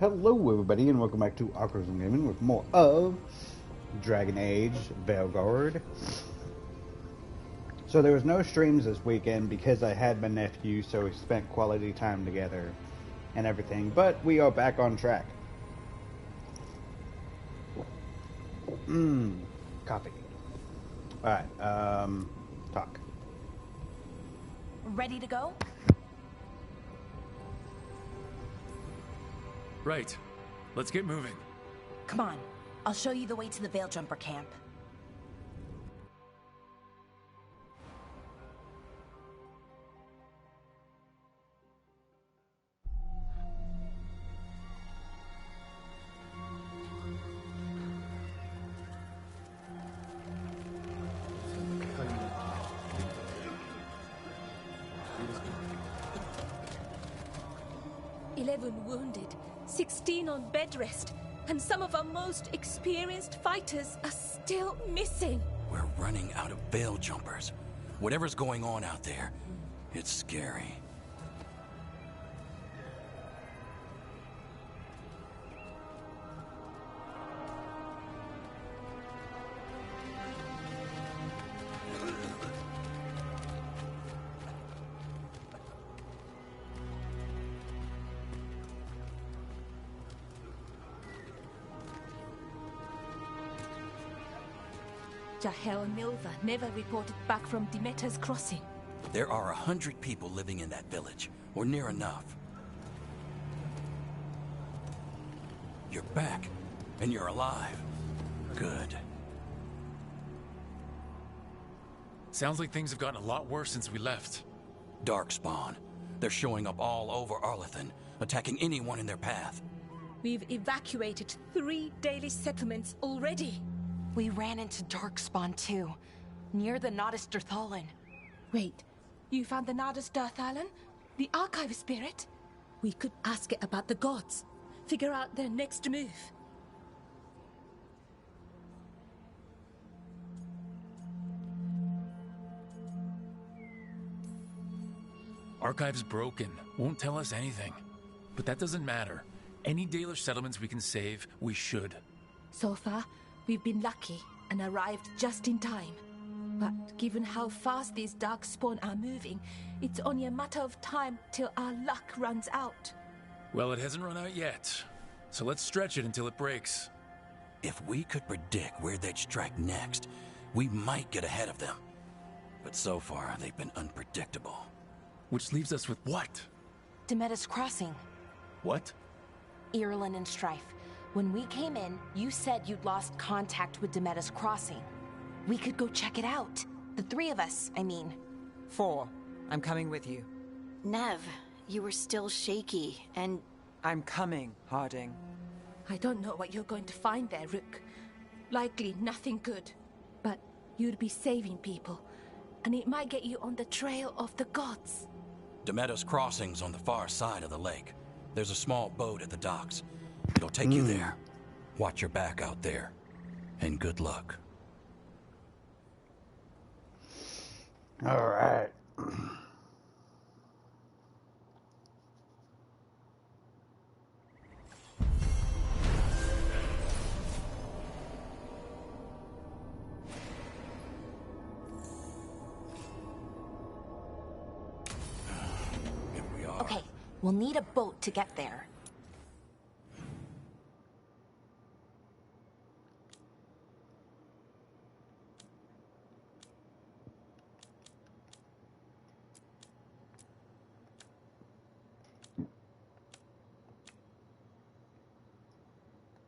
Hello everybody and welcome back to Awkward Gaming with more of Dragon Age Veilguard. So there was no streams this weekend because I had my nephew, so we spent quality time together and everything, but we are back on track. Coffee. Alright, talk. Ready to go? Right. Let's get moving. Come on. I'll show you the way to the Veil Jumper camp. Wounded, 16 on bed rest, and some of our most experienced fighters are still missing. We're running out of Veil Jumpers. Whatever's going on out there, it's scary. Jahel and Milva never reported back from Demeter's crossing. There are 100 people living in that village, or near enough. You're back, and you're alive. Good. Sounds like things have gotten a lot worse since we left. Darkspawn. They're showing up all over Arlethan, attacking anyone in their path. We've evacuated 3 daily settlements already. We ran into Darkspawn too, near the Nodus Dirthalin. Wait, you found the Nodus Dirthalin? The archive spirit? We could ask it about the gods. Figure out their next move. Archive's broken. Won't tell us anything. But that doesn't matter. Any Dalish settlements we can save, we should. So far, we've been lucky and arrived just in time. But given how fast these Darkspawn are moving, it's only a matter of time till our luck runs out. Well, it hasn't run out yet. So let's stretch it until it breaks. If we could predict where they'd strike next, we might get ahead of them. But so far, they've been unpredictable. Which leaves us with what? Demeter's crossing. What? Irulan and Strife. When we came in, you said you'd lost contact with Demeter's crossing. We could go check it out. The 3 of us, I mean. 4. I'm coming with you. Nev, you were still shaky, and... I'm coming, Harding. I don't know what you're going to find there, Rook. Likely nothing good. But you'd be saving people, and it might get you on the trail of the gods. Demeter's crossing's on the far side of the lake. There's a small boat at the docks. It'll take you there. Watch your back out there. And good luck. Alright. Here we are. Okay, we'll need a boat to get there.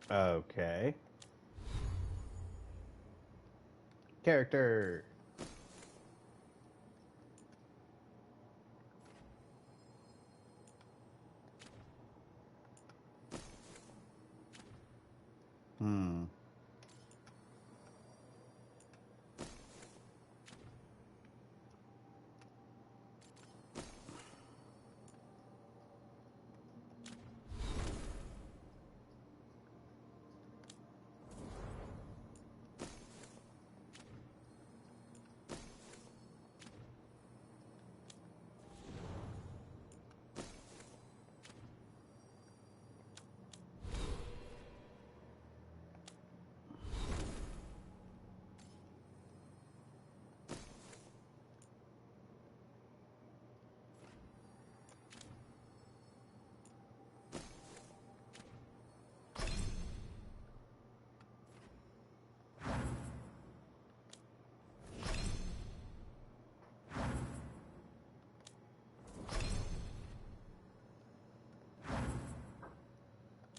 Okay. Character.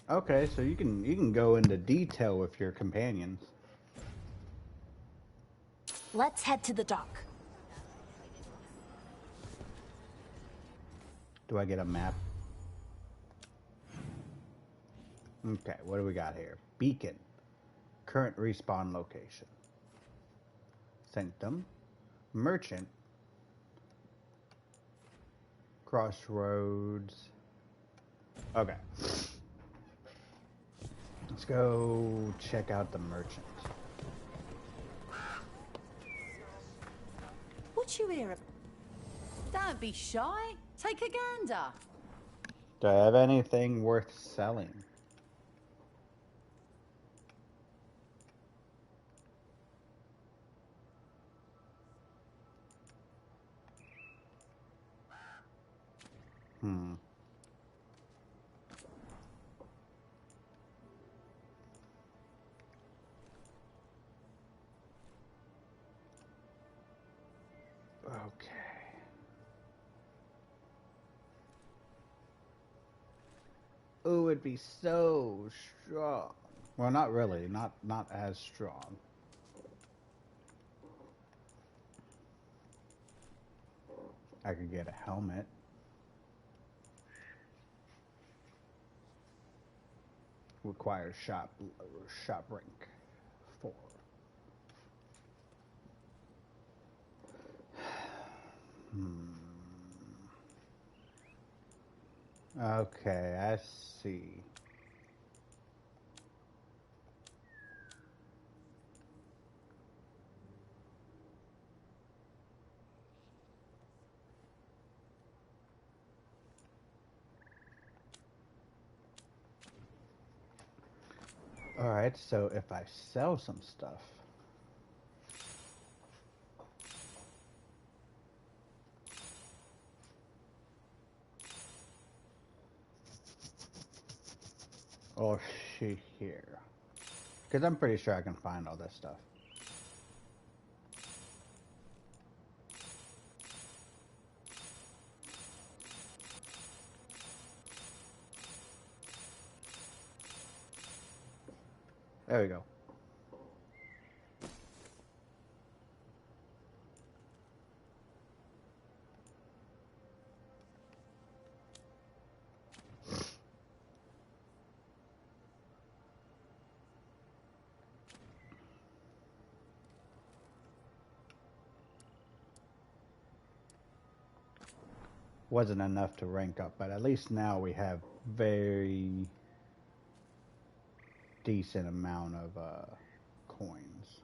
Okay, so you can go into detail with your companions. Let's head to the dock. Do I get a map? Okay, what do we got here? Beacon. Current respawn location. Sanctum. Merchant. Crossroads. Okay. Let's go check out the merchant. What you hear of? Don't be shy. Take a gander. Do I have anything worth selling? Okay. Ooh, it'd be so strong. Well, not really. Not as strong. I could get a helmet. Requires shop rank 4. Okay, I see. Alright, so if I sell some stuff. Or she here. Because I'm pretty sure I can find all this stuff. There we go. Wasn't enough to rank up, but at least now we have very decent amount of coins.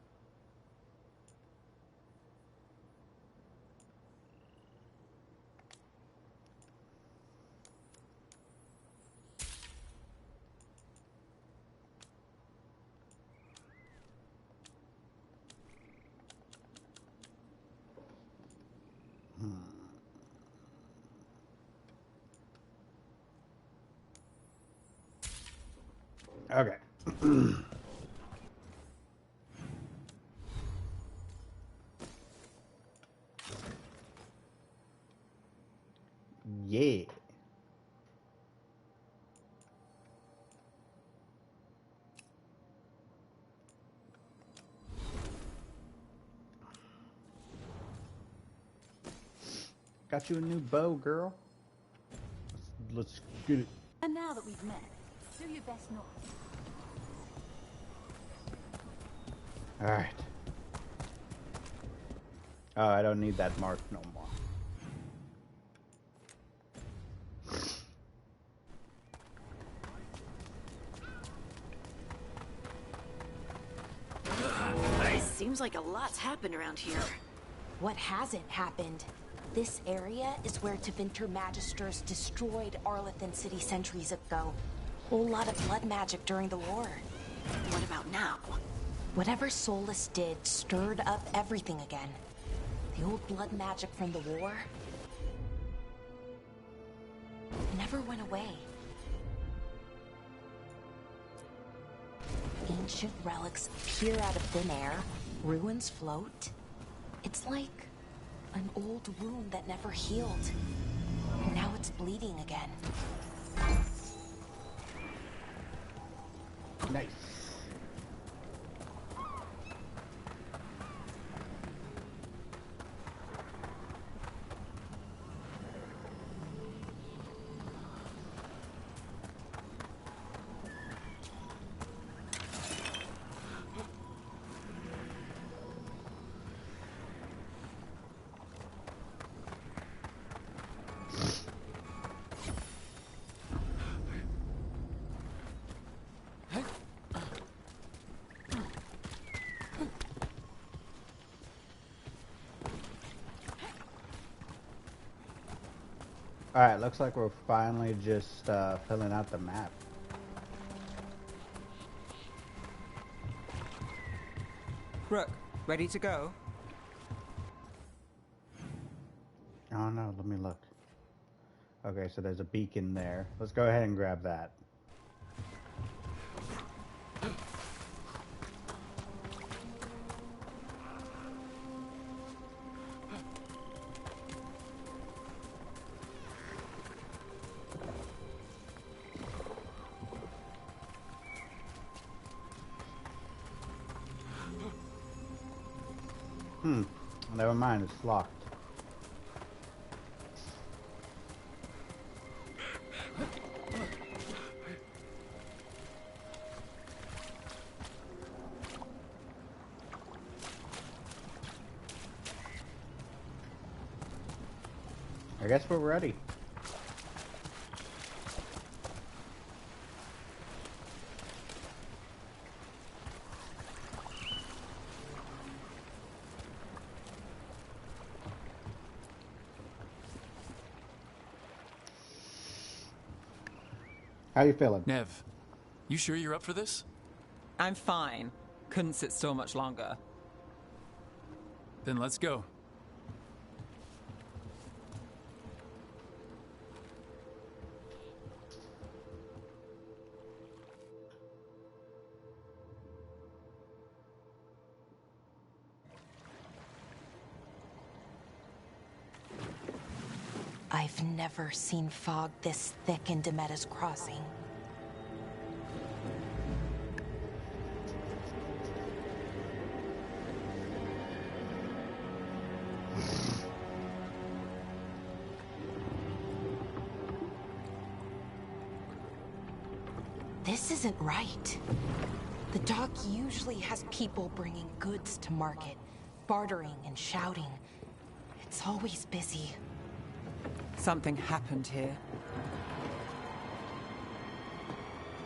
Okay. Yeah. Got you a new bow, girl. Let's get it. And now that we've met, do your best not. Alright. Oh, I don't need that mark no more. Seems like a lot's happened around here. What hasn't happened? This area is where Tevinter Magisters destroyed Arlethan City centuries ago. Whole lot of blood magic during the war. What about now? Whatever Solus did stirred up everything again. The old blood magic from the war never went away. Ancient relics appear out of thin air, ruins float. It's like an old wound that never healed. And now it's bleeding again. Nice. Alright, looks like we're finally just filling out the map. Rook, ready to go? Oh no, let me look. Okay, so there's a beacon there. Let's go ahead and grab that. Never mind, it's locked. I guess we're ready. How you feeling? Nev, you sure you're up for this? I'm fine. Couldn't sit still much longer. Then let's go. I've never seen fog this thick in Demeda's Crossing. This isn't right. The dock usually has people bringing goods to market, bartering and shouting. It's always busy. Something happened here.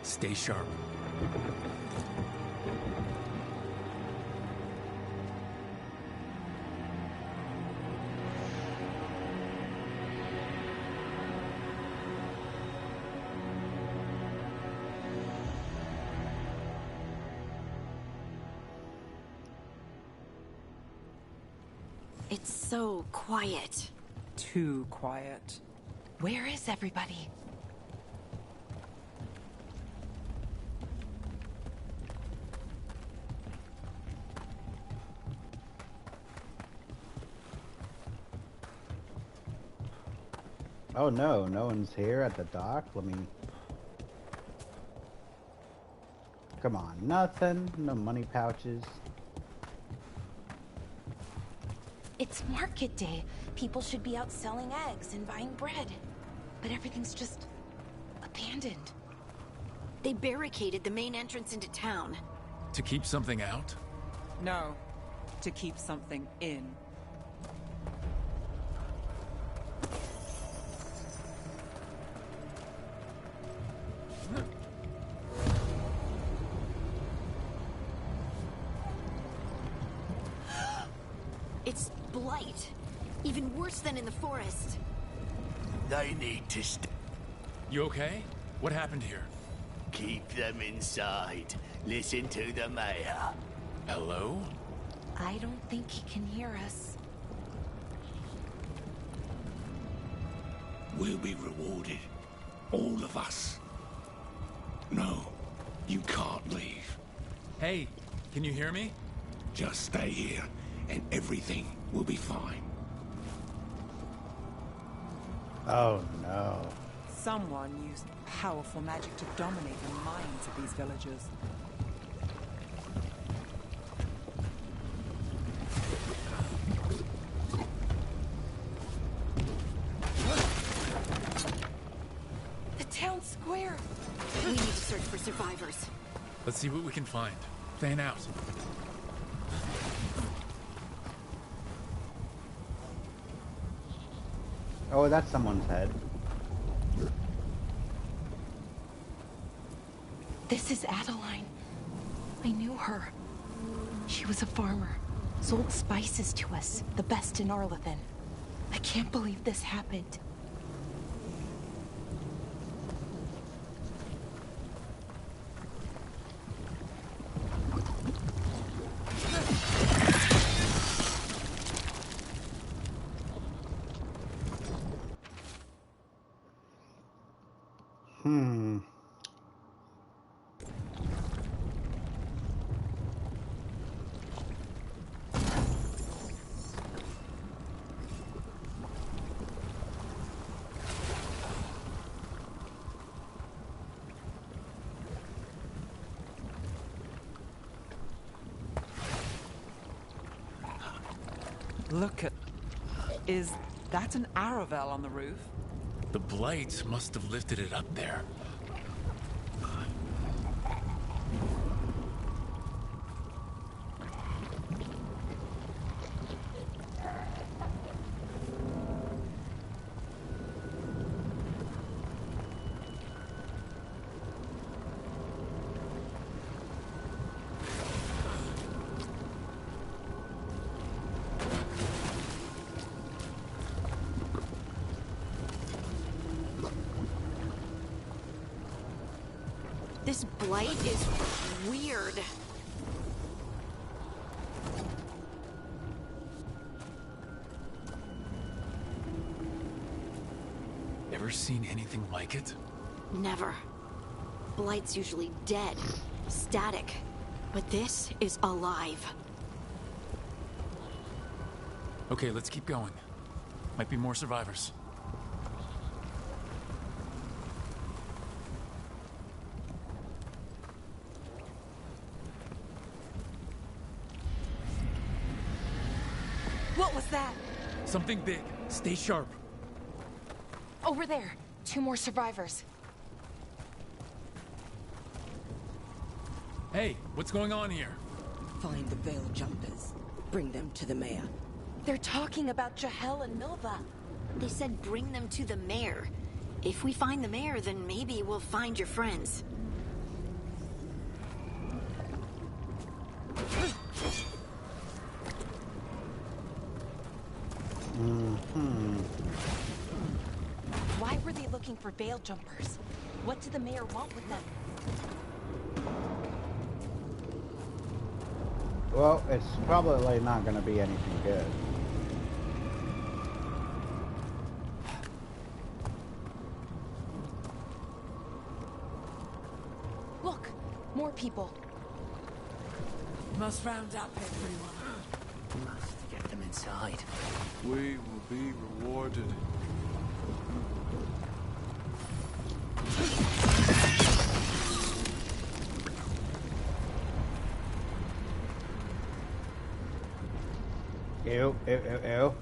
Stay sharp. It's so quiet. Too quiet. Where is everybody? Oh no, no one's here at the dock. Let me... Come on, nothing. No money pouches. It's market day. People should be out selling eggs and buying bread. But everything's just abandoned. They barricaded the main entrance into town. To keep something out? No, to keep something in. It's blight. Even worse than in the forest. They need to You okay? What happened here? keep them inside. Listen to the mayor. Hello? I don't think he can hear us. We'll be rewarded. All of us. No, you can't leave. Hey, can you hear me? Just stay here, and everything will be fine. Oh no. Someone used powerful magic to dominate the minds of these villagers. The town square! We need to search for survivors. Let's see what we can find. Fan out. Oh, that's someone's head. This is Adeline. I knew her. She was a farmer. Sold spices to us, the best in Arlathan. I can't believe this happened. Look at... Is that an Aravel on the roof? The blight must have lifted it up there. This blight is weird. Ever seen anything like it? Never. Blight's usually dead, static. But this is alive. Okay, let's keep going. Might be more survivors. What was that? Something big. Stay sharp. Over there. 2 more survivors. Hey, what's going on here? Find the Veil Jumpers. Bring them to the mayor. They're talking about Jahel and Milva. They said bring them to the mayor. If we find the mayor, then maybe we'll find your friends. Why were they looking for Veil Jumpers? What did the mayor want with them? Well, it's probably not going to be anything good. Look, more people. Must round up everyone. Must get them inside. We will be rewarded. Ew, ew, ew, ew.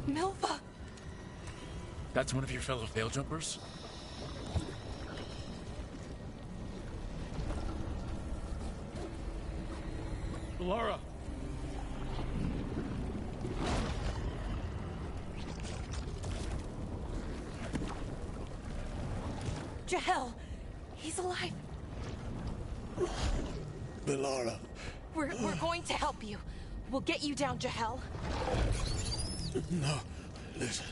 Milva! That's one of your fellow Veil Jumpers? Laura! Jahel! He's alive! Belara. We're going to help you. We'll get you down, Jahel. No, listen.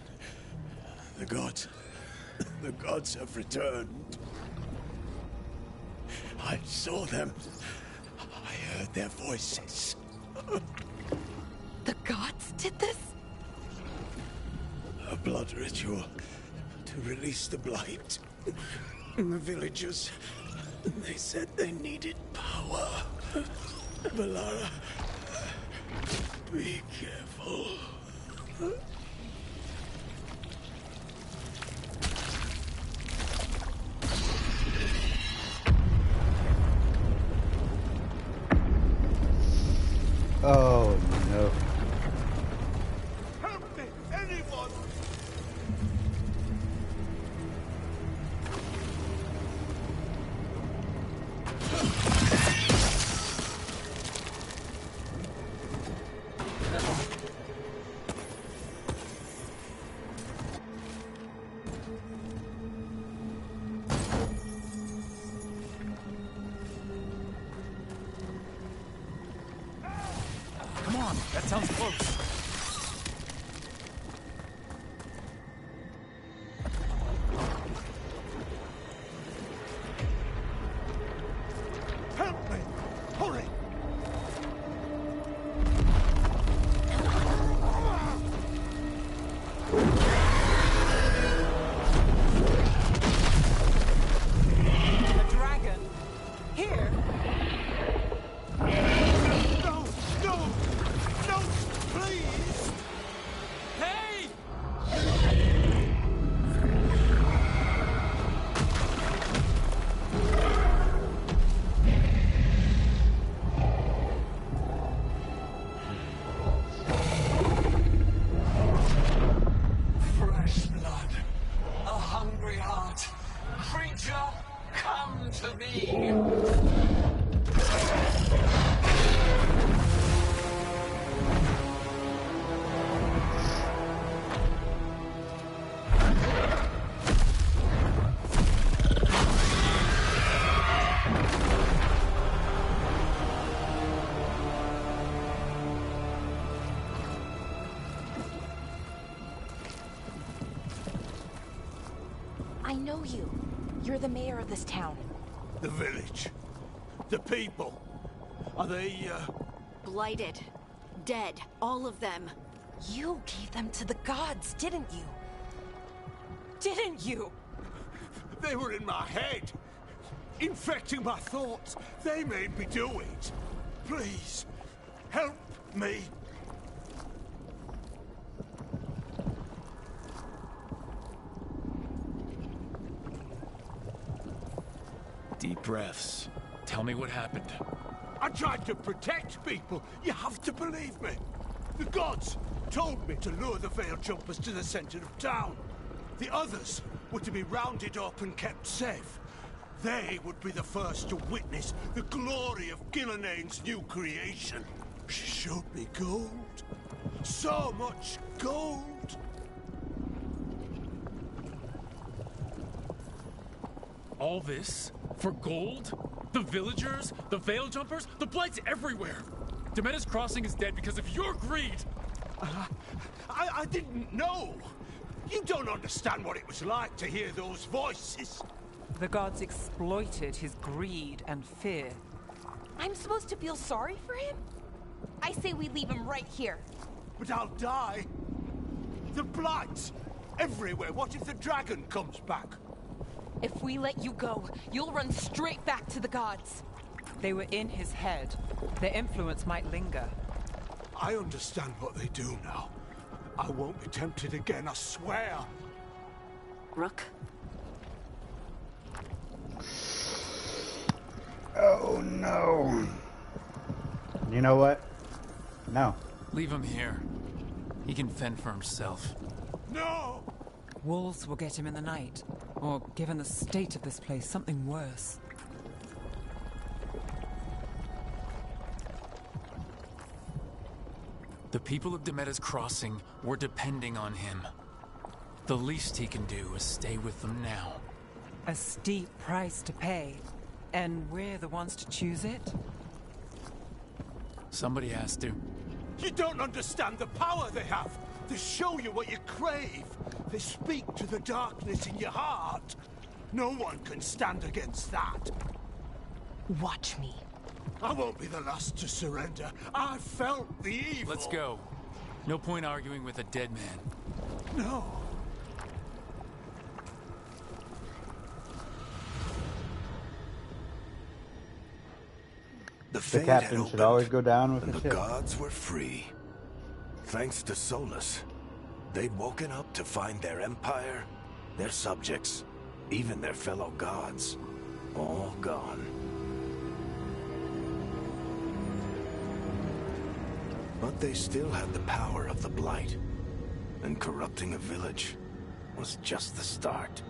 The gods have returned. I saw them. I heard their voices. The gods did this? A blood ritual to release the blight. The villagers, they said they needed power. Belara, Be careful. Oh no. Help me, anyone! Come on, that sounds close. Help me! Hurry! A dragon? Here? No! No! No! Please! Hey! Fresh blood. A hungry heart. Creature, come to me! I know you. You're the mayor of this town. The village. The people. Are they, Blighted. Dead. All of them. You gave them to the gods, didn't you? Didn't you? They were in my head. Infecting my thoughts. They made me do it. Please, help me. Deep breaths. Tell me what happened. I tried to protect people. You have to believe me. The gods told me to lure the Veil Jumpers to the center of town. The others were to be rounded up and kept safe. They would be the first to witness the glory of Gillenane's new creation. She showed me gold. So much gold. All this? For gold? The villagers? The Veil Jumpers? The Blight's everywhere! Demeda's Crossing is dead because of your greed! I didn't know. You don't understand what it was like to hear those voices. The gods exploited his greed and fear. I'm supposed to feel sorry for him? I say we leave him right here. But I'll die. The Blights everywhere. What if the dragon comes back? If we let you go, you'll run straight back to the gods. They were in his head. Their influence might linger. I understand what they do now. I won't be tempted again, I swear. Rook? Oh no. You know what? No. Leave him here. He can fend for himself. No! Wolves will get him in the night. Or, given the state of this place, something worse. The people of Demeda's Crossing were depending on him. The least he can do is stay with them now. A steep price to pay. And we're the ones to choose it? Somebody has to. You don't understand the power they have. They show you what you crave. They speak to the darkness in your heart. No one can stand against that. Watch me. I won't be the last to surrender. I felt the evil. Let's go. No point arguing with a dead man. No. The captain should always go down with and the the ship. gods were free. Thanks to Solus, they'd woken up to find their empire, their subjects, even their fellow gods, all gone. But they still had the power of the Blight, and corrupting a village was just the start.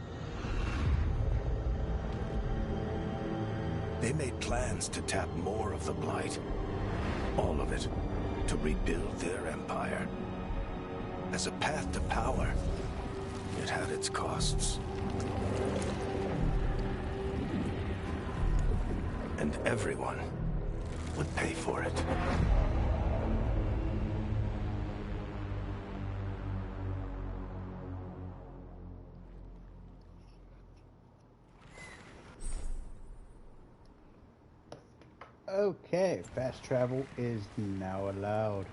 They made plans to tap more of the Blight, all of it, to rebuild their empire. As a path to power, it had its costs. And everyone would pay for it. Okay, fast travel is now allowed.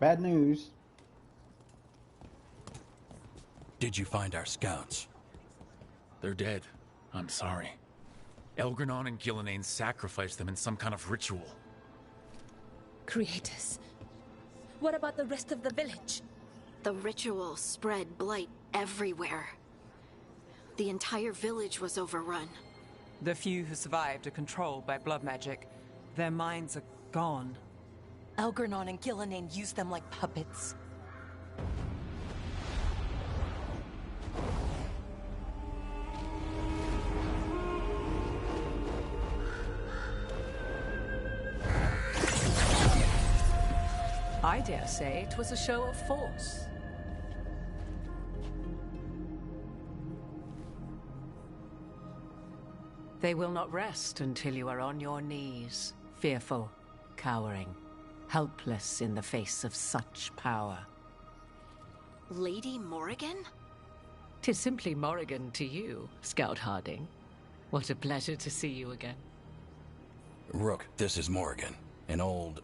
Bad news. Did you find our scouts? They're dead. I'm sorry. Elgranon and Gillenane sacrificed them in some kind of ritual. Creators. What about the rest of the village? The ritual spread blight everywhere. The entire village was overrun. The few who survived are controlled by blood magic. Their minds are gone. Elgranon and Gillenane used them like puppets. I dare say it was a show of force. They will not rest until you are on your knees, fearful, cowering, helpless in the face of such power. Lady Morrigan? 'Tis simply Morrigan to you, Scout Harding. What a pleasure to see you again. Rook, this is Morrigan, an old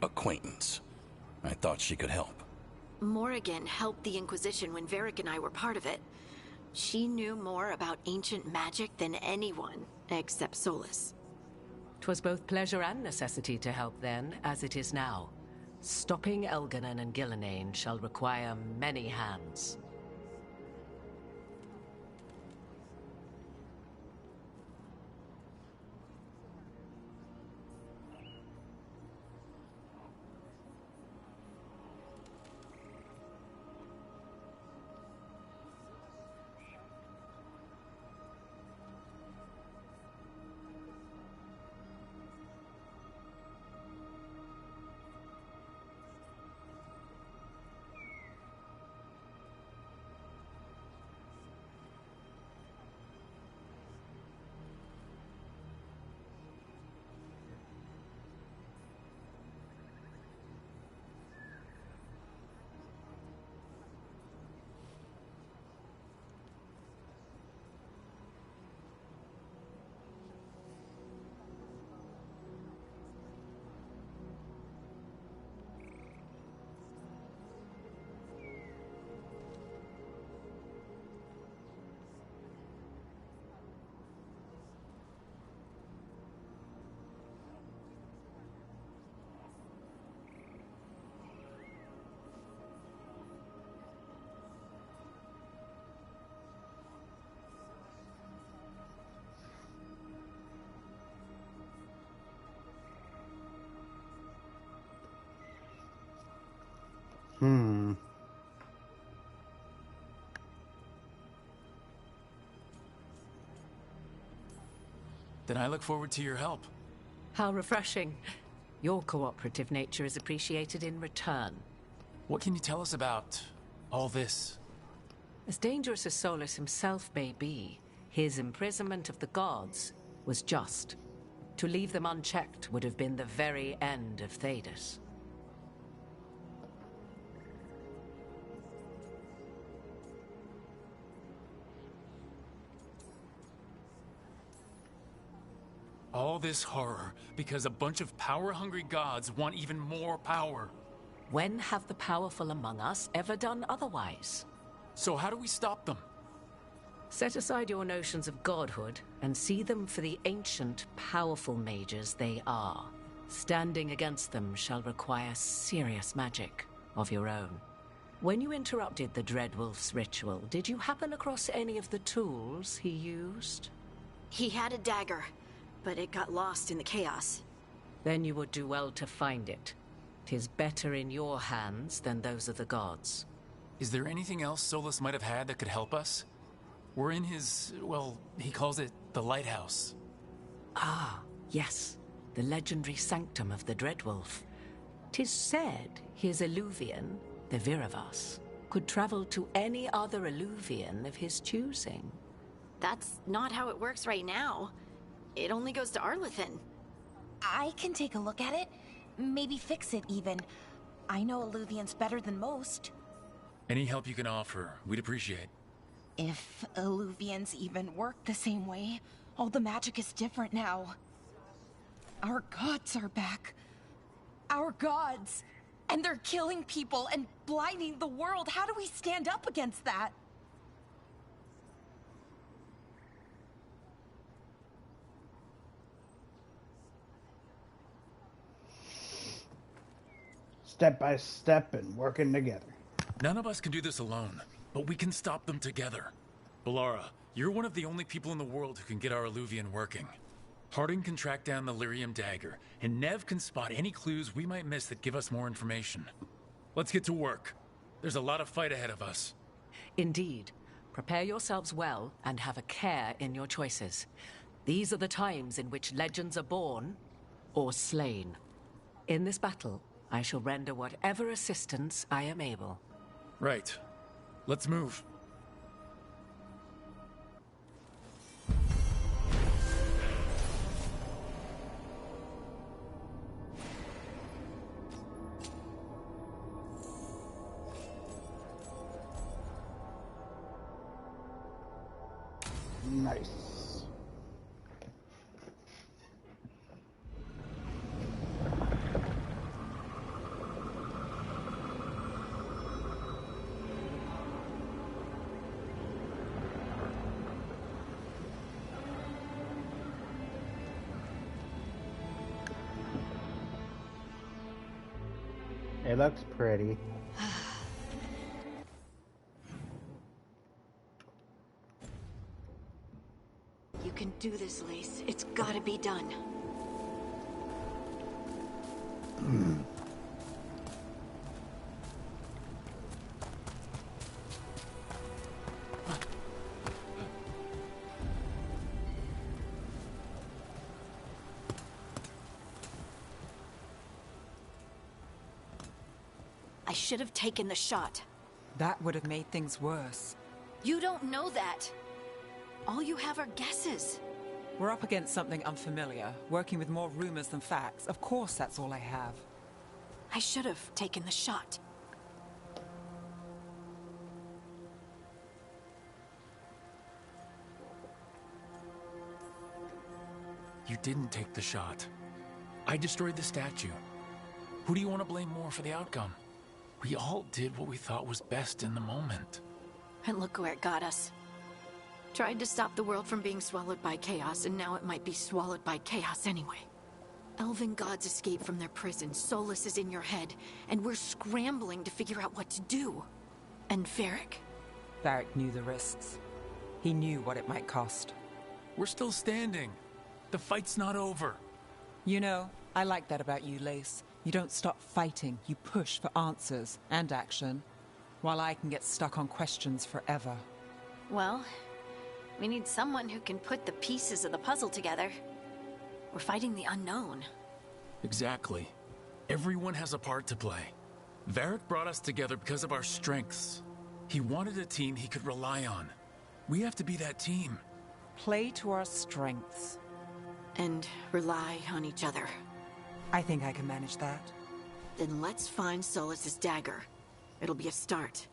acquaintance. I thought she could help. Morrigan helped the Inquisition when Varric and I were part of it. She knew more about ancient magic than anyone, except Solus. 'Twas both pleasure and necessity to help then, as it is now. Stopping Elganon and Gillenane shall require many hands. Then I look forward to your help. How refreshing. Your cooperative nature is appreciated in return. What can you tell us about all this? As dangerous as Solus himself may be, his imprisonment of the gods was just. To leave them unchecked would have been the very end of Thedas. All this horror because a bunch of power-hungry gods want even more power. When have the powerful among us ever done otherwise? So how do we stop them? Set aside your notions of godhood and see them for the ancient, powerful mages they are. Standing against them shall require serious magic of your own. When you interrupted the Dreadwolf's ritual, did you happen across any of the tools he used? He had a dagger, but it got lost in the chaos. Then you would do well to find it. 'Tis better in your hands than those of the gods. Is there anything else Solus might have had that could help us? We're in his, well, he calls it the lighthouse. Ah, yes. The legendary sanctum of the Dreadwolf. 'Tis said his Eluvian, the Viravas, could travel to any other Eluvian of his choosing. That's not how it works right now. It only goes to Arlethan. I can take a look at it. Maybe fix it, even. I know Eluvians better than most. Any help you can offer, we'd appreciate. If Eluvians even work the same way, all the magic is different now. Our gods are back. Our gods! And they're killing people and blinding the world. How do we stand up against that? Step by step and working together. None of us can do this alone, but we can stop them together. Balara, you're one of the only people in the world who can get our Eluvian working. Harding can track down the Lyrium dagger, and Nev can spot any clues we might miss that give us more information. Let's get to work. There's a lot of fight ahead of us. Indeed. Prepare yourselves well and have a care in your choices. These are the times in which legends are born or slain. In this battle, I shall render whatever assistance I am able. Right. Let's move. Nice. It looks pretty. You can do this, Lace. It's gotta be done. I should have taken the shot. That would have made things worse. You don't know that. All you have are guesses. We're up against something unfamiliar, working with more rumors than facts. Of course, that's all I have. I should have taken the shot. You didn't take the shot. I destroyed the statue. Who do you want to blame more for the outcome? We all did what we thought was best in the moment. And look where it got us. Tried to stop the world from being swallowed by chaos, and now it might be swallowed by chaos anyway. Elven gods escaped from their prison, Solus is in your head, and we're scrambling to figure out what to do. And Varric? Varric knew the risks. He knew what it might cost. We're still standing. The fight's not over. You know, I like that about you, Lace. You don't stop fighting, you push for answers and action, while I can get stuck on questions forever. Well, we need someone who can put the pieces of the puzzle together. We're fighting the unknown. Exactly. Everyone has a part to play. Varric brought us together because of our strengths. He wanted a team he could rely on. We have to be that team. Play to our strengths. And rely on each other. I think I can manage that. Then let's find Solus's dagger. It'll be a start.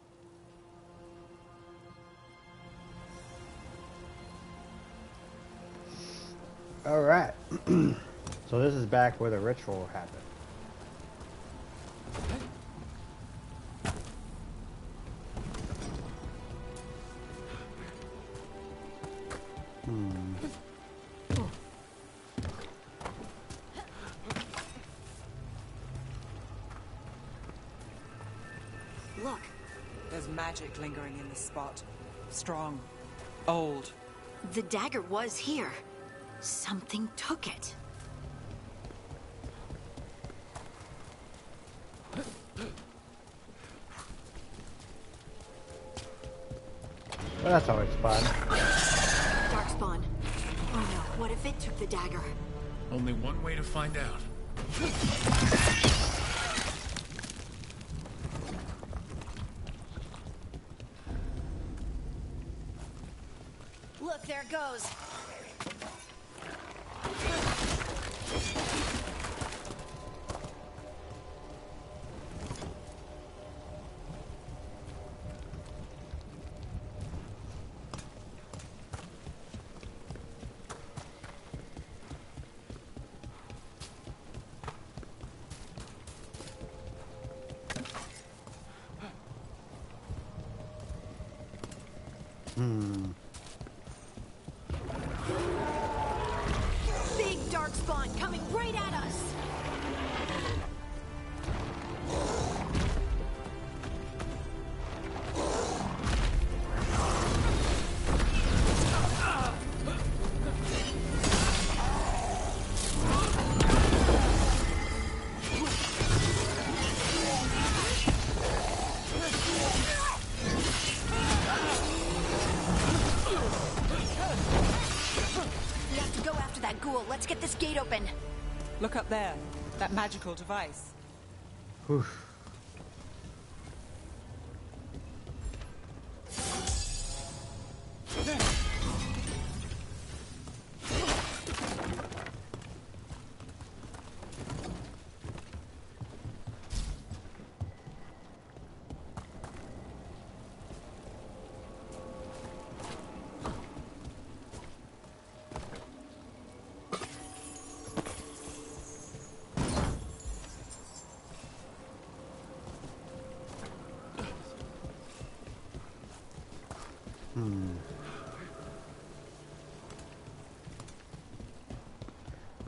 Alright. So this is back where the ritual happened. Look. There's magic lingering in this spot. Strong. Old. The dagger was here. Something took it. Well, that's always fun. Darkspawn. Oh no, what if it took the dagger? Only one way to find out. Look, there it goes. Big darkspawn coming right at us. Let's get this gate open. Look up there. That magical device. Oof.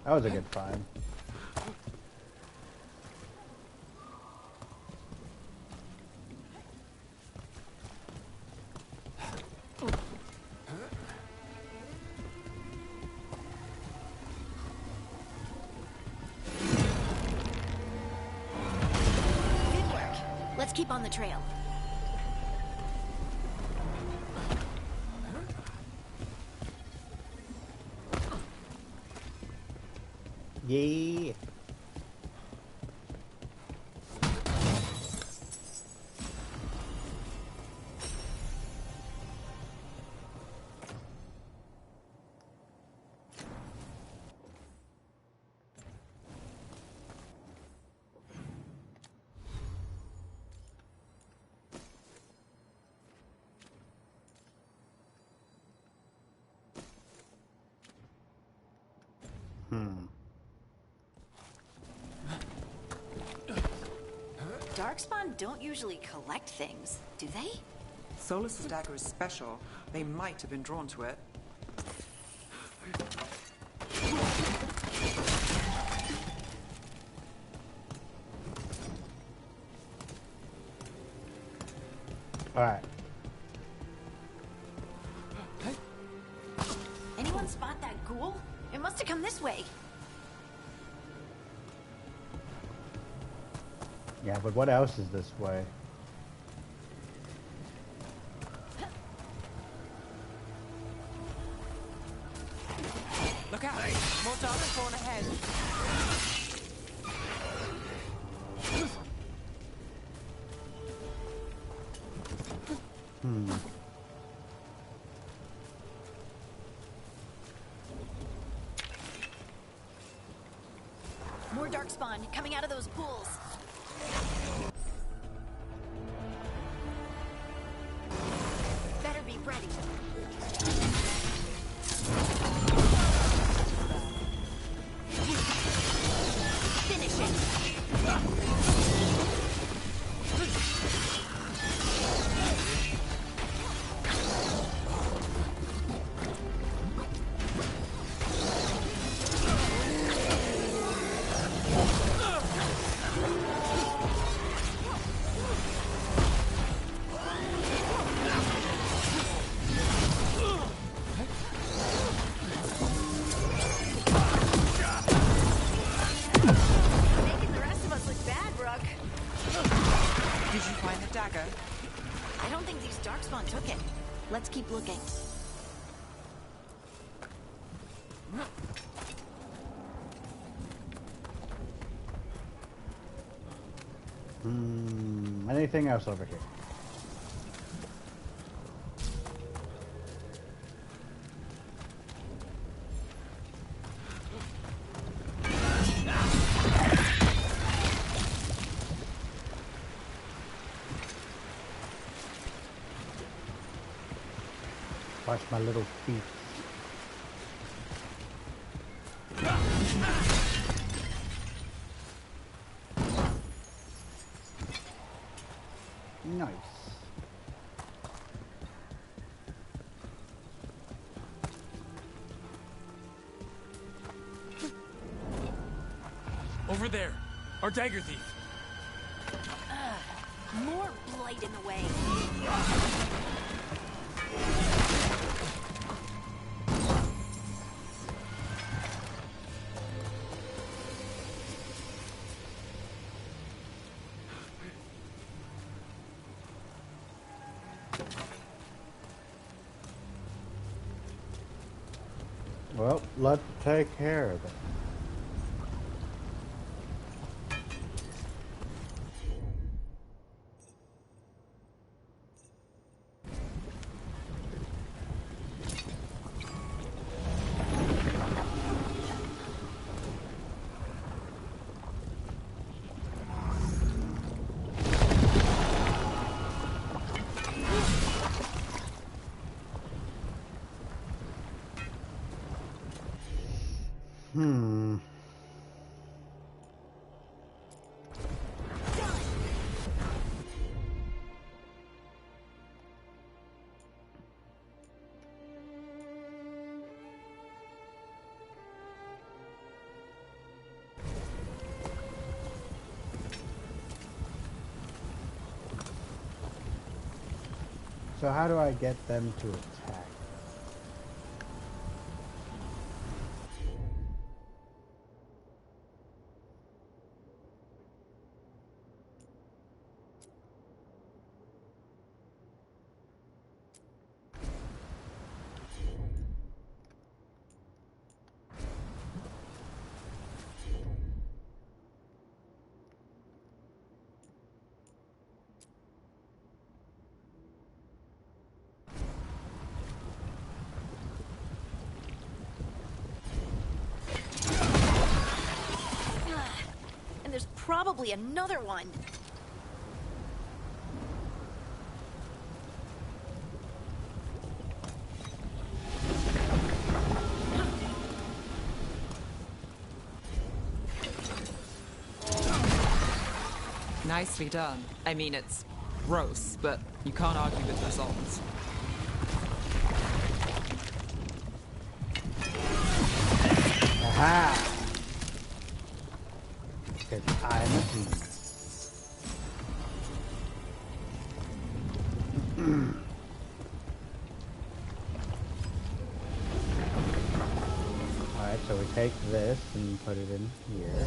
That was a good find. Good work. Let's keep on the trail. Yeah. Darkspawn don't usually collect things, do they? Solus's dagger is special. They might have been drawn to it. Alright. Anyone spot that ghoul? It must have come this way. Yeah, but what else is this way? Look out! More dark spawn ahead. More darkspawn coming out of those pools. Better be ready. Finish it. Making the rest of us look bad, Brooke. Did you find the dagger? I don't think these darkspawn took it. Let's keep looking. Anything else over here? Watch my little feet. Nice. Over there, our dagger thief. More blight in the way. Well, let's take care of it. So how do I get them to attack? And there's probably another one. Nicely done. I mean, it's gross, but you can't argue with the results. Aha! Because I'm a genius. Alright, so we take this and put it in here.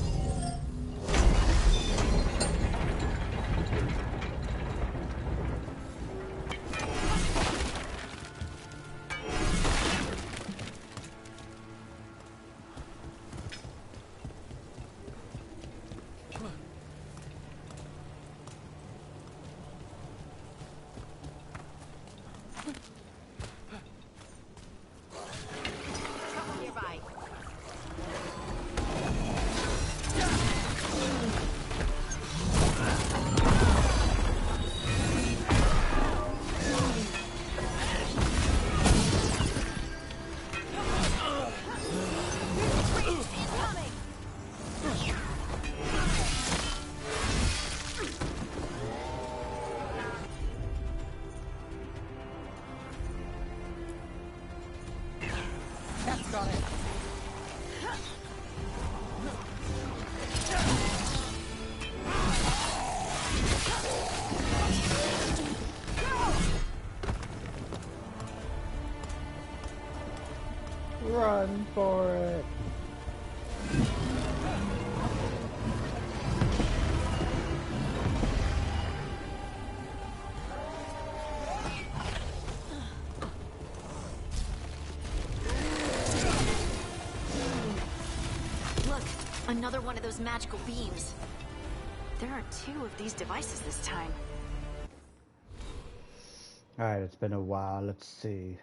for it. Look, another one of those magical beams. There are 2 of these devices this time. Alright, it's been a while. Let's see.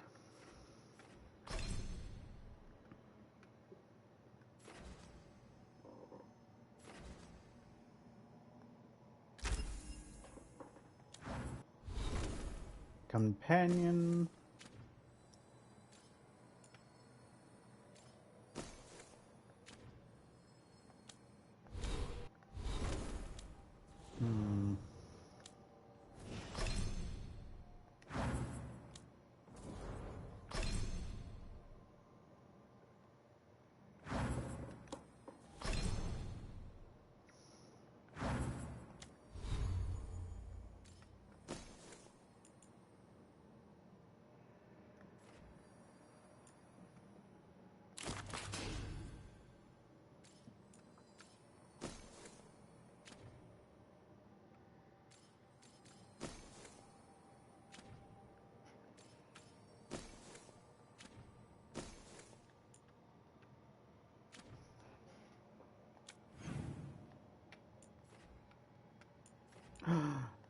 Companion.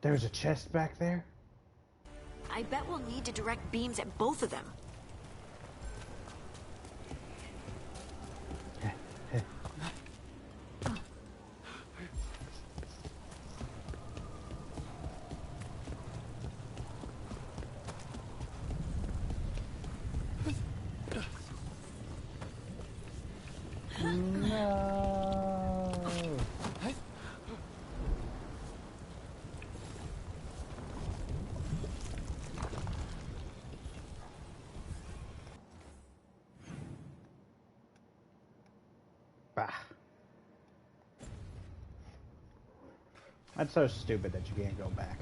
There's a chest back there? I bet we'll need to direct beams at both of them. That's so stupid that you can't go back.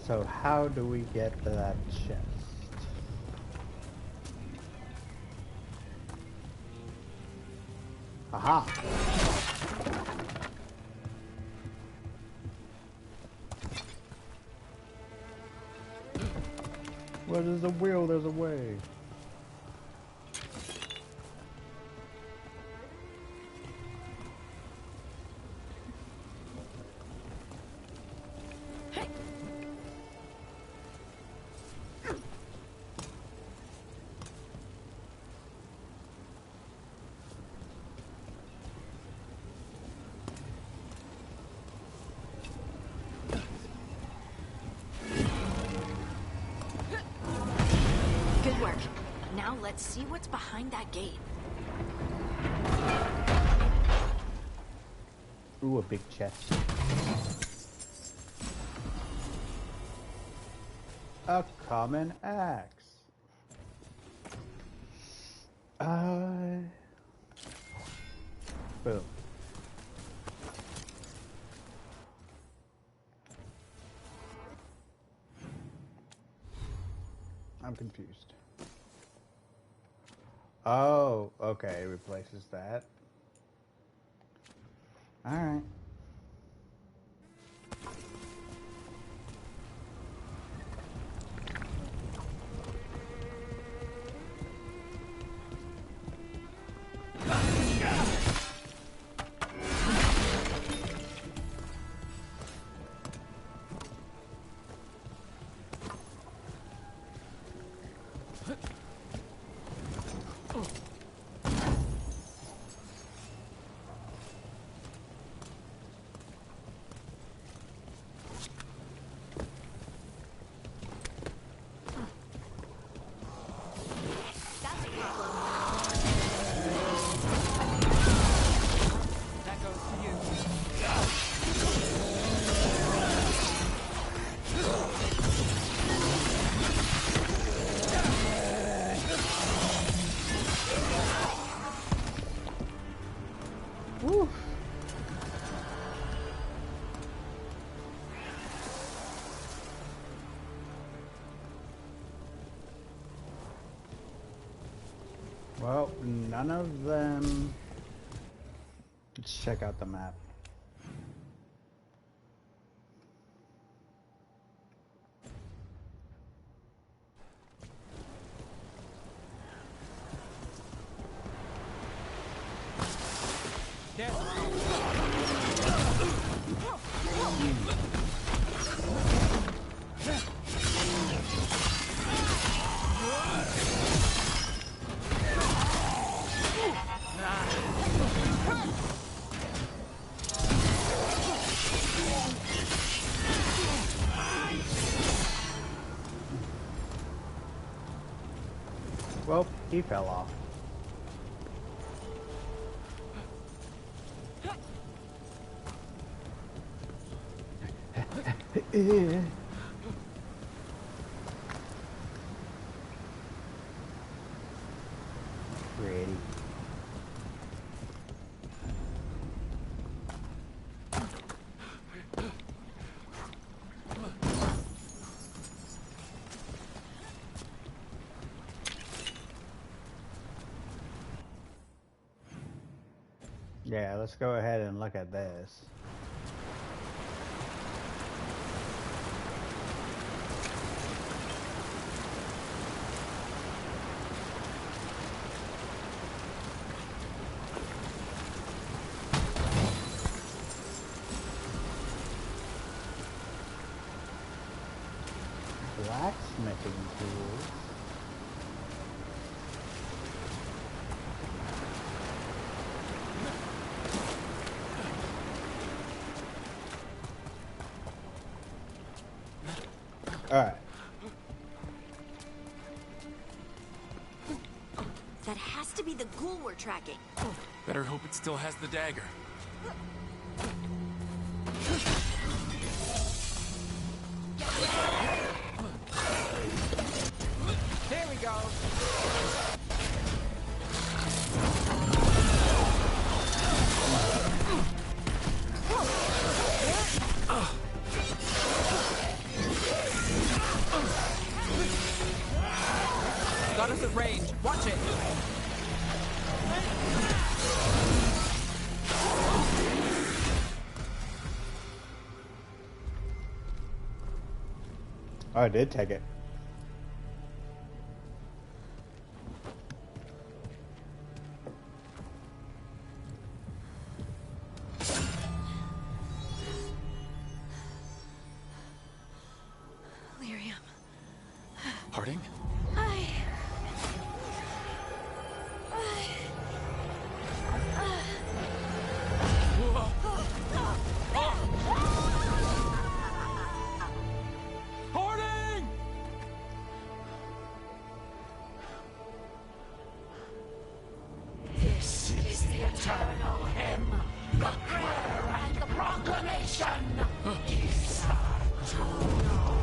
So how do we get to that chest? Aha! Where there's a will, there's a way. Let's see what's behind that gate. Ooh, a big chest. A common axe. Boom. I'm confused. Oh, okay, it replaces that. Alright. Well, none of them... Let's check out the map. Well, he fell off. Pretty. Yeah, let's go ahead and look at this. Blacksmithing tools. Alright. That has to be the ghoul we're tracking. Better hope it still has the dagger. There we go. Got us at range. Watch it. Oh, I did take it. Lyrium. Harding? Harding! This is the eternal hymn, the prayer and the proclamation. Is to know.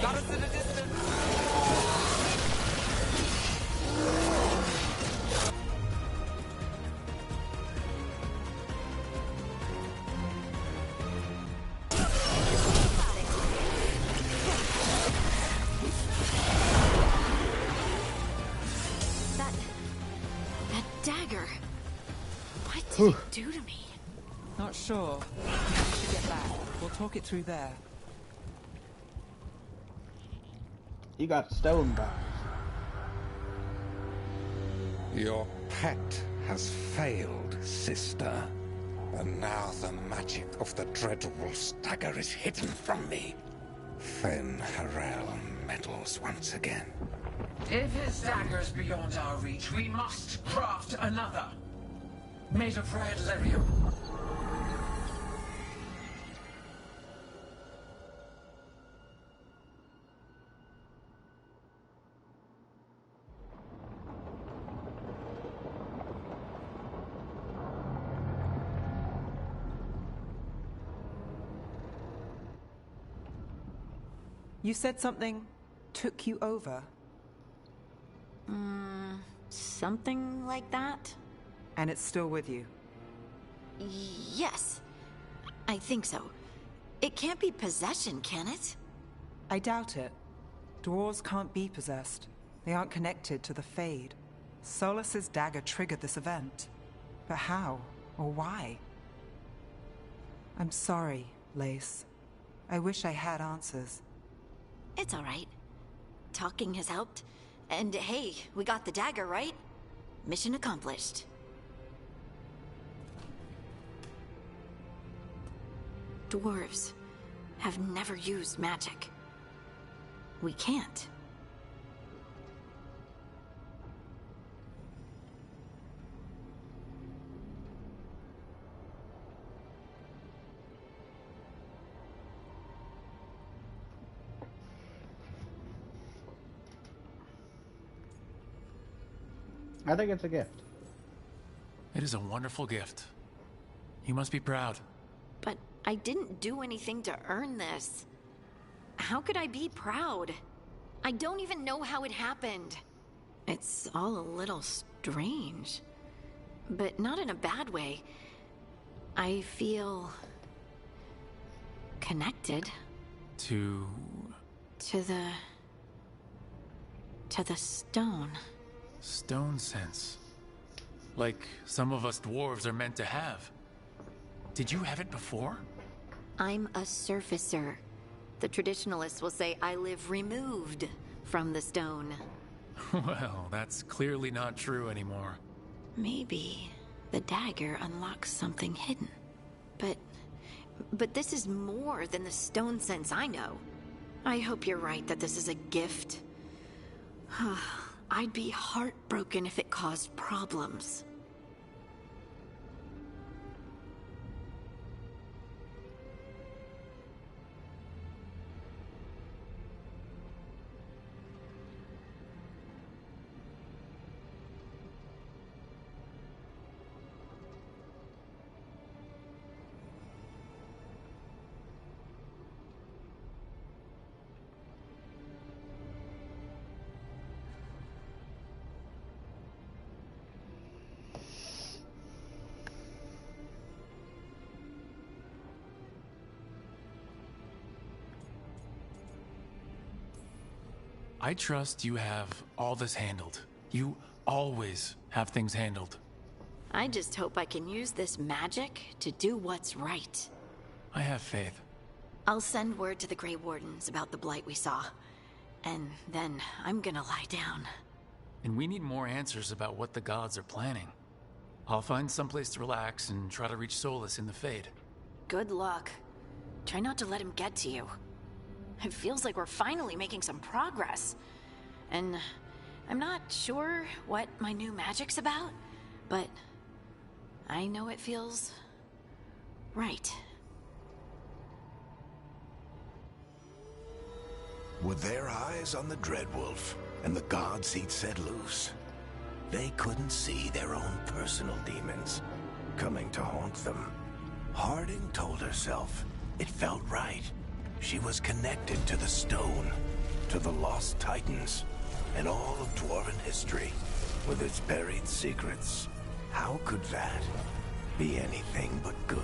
Got us in a distance. That dagger. What did it do to me? Not sure. We should get back. We'll talk it through there. You got stone bars. Your pact has failed, sister. And now the magic of the Dreadwolf's dagger is hidden from me. Fen Harel meddles once again. If his dagger's beyond our reach, we must craft another. Made of red lyrium. You said something took you over? Something like that? And it's still with you? Yes. I think so. It can't be possession, can it? I doubt it. Dwarves can't be possessed. They aren't connected to the Fade. Solus's dagger triggered this event. But how? Or why? I'm sorry, Lace. I wish I had answers. It's all right. Talking has helped. And hey, we got the dagger, right? Mission accomplished. Dwarves have never used magic. We can't. I think it's a gift. It is a wonderful gift. You must be proud. But I didn't do anything to earn this. How could I be proud? I don't even know how it happened. It's all a little strange. But not in a bad way. I feel... connected. To the stone. Stone sense. Like some of us dwarves are meant to have. Did you have it before? I'm a surfacer. The traditionalists will say I live removed from the stone. Well, that's clearly not true anymore. Maybe the dagger unlocks something hidden. But this is more than the stone sense I know. I hope you're right that this is a gift. I'd be heartbroken if it caused problems. I trust you have all this handled. You always have things handled. I just hope I can use this magic to do what's right. I have faith. I'll send word to the Grey Wardens about the blight we saw. And then I'm gonna lie down. And we need more answers about what the gods are planning. I'll find someplace to relax and try to reach Solus in the Fade. Good luck. Try not to let him get to you. It feels like we're finally making some progress. And I'm not sure what my new magic's about, but I know it feels right. Were their eyes on the Dreadwolf and the gods he'd set loose? They couldn't see their own personal demons coming to haunt them. Harding told herself it felt right. She was connected to the stone, to the lost titans, and all of Dwarven history, with its buried secrets. How could that be anything but good?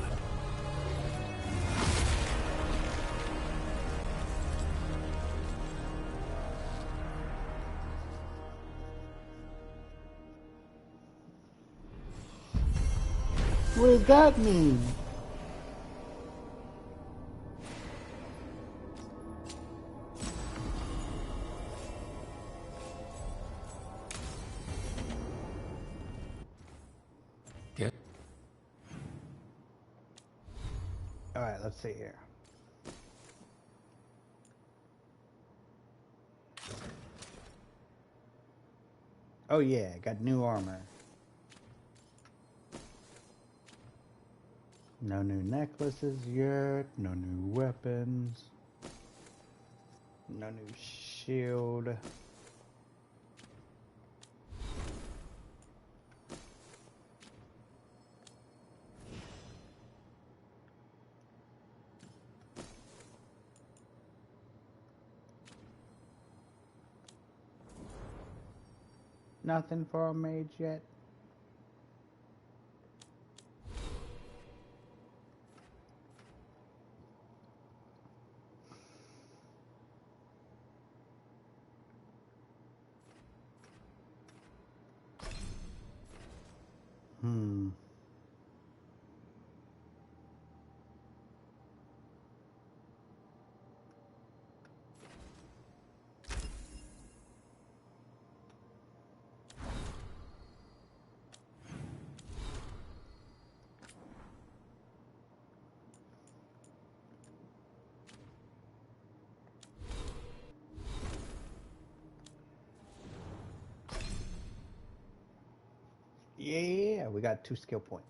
What does that mean? Get. All right, let's see here. Oh yeah, got new armor. No new necklaces yet, no new weapons, no new shield. Nothing for a mage yet. Yeah, we got 2 skill points.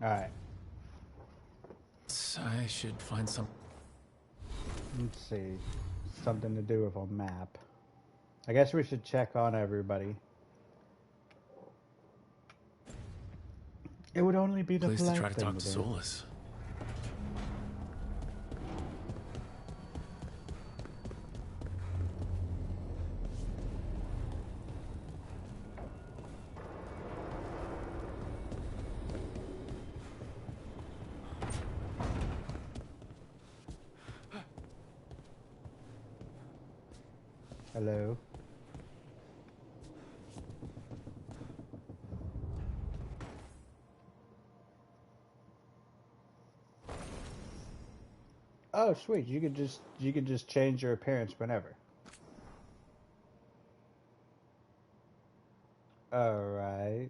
Alright. I should find some. Let's see. Something to do with a map. I guess we should check on everybody. It would only be the place to polite try to thing talk to do. Solus. Hello. Oh, sweet. You could just change your appearance whenever. All right.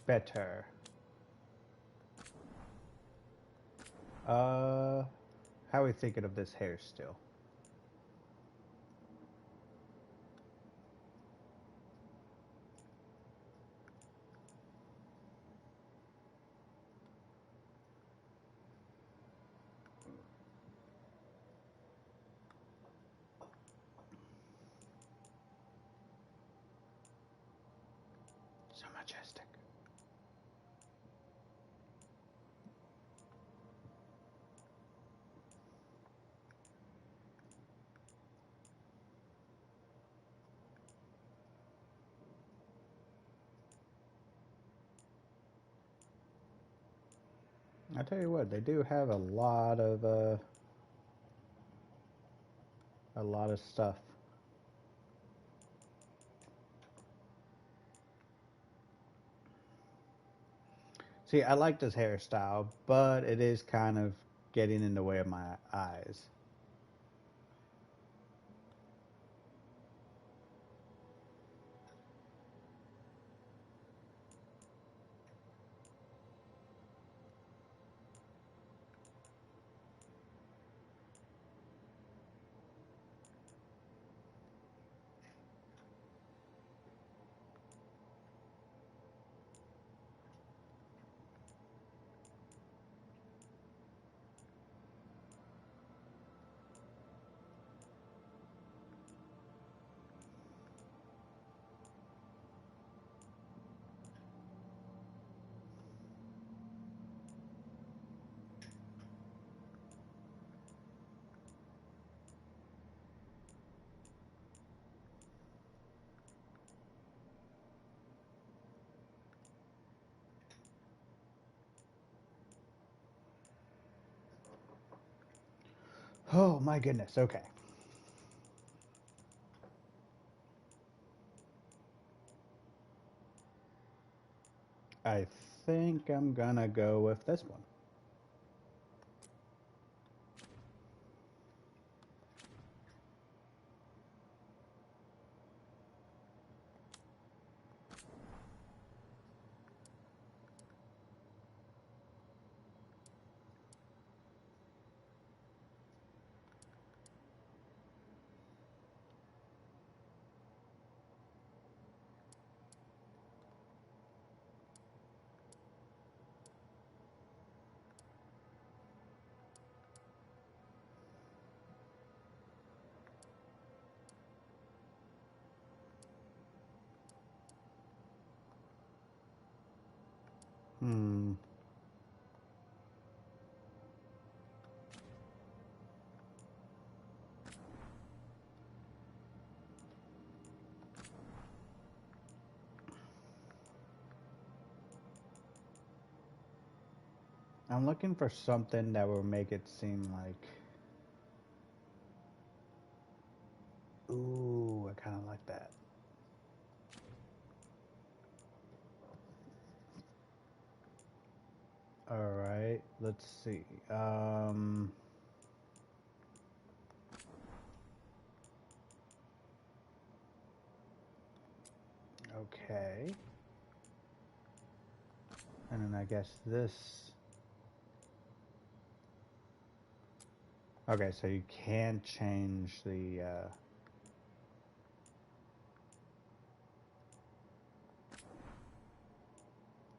Better. How are we thinking of this hair still? So majestic. I tell you what, they do have a lot of stuff. See, I like this hairstyle, but it is kind of getting in the way of my eyes. Oh my goodness, okay. I think I'm gonna go with this one. I'm looking for something that will make it seem like... Ooh, I kind of like that. Alright, let's see. Okay. And then I guess this... Okay, so you can change the...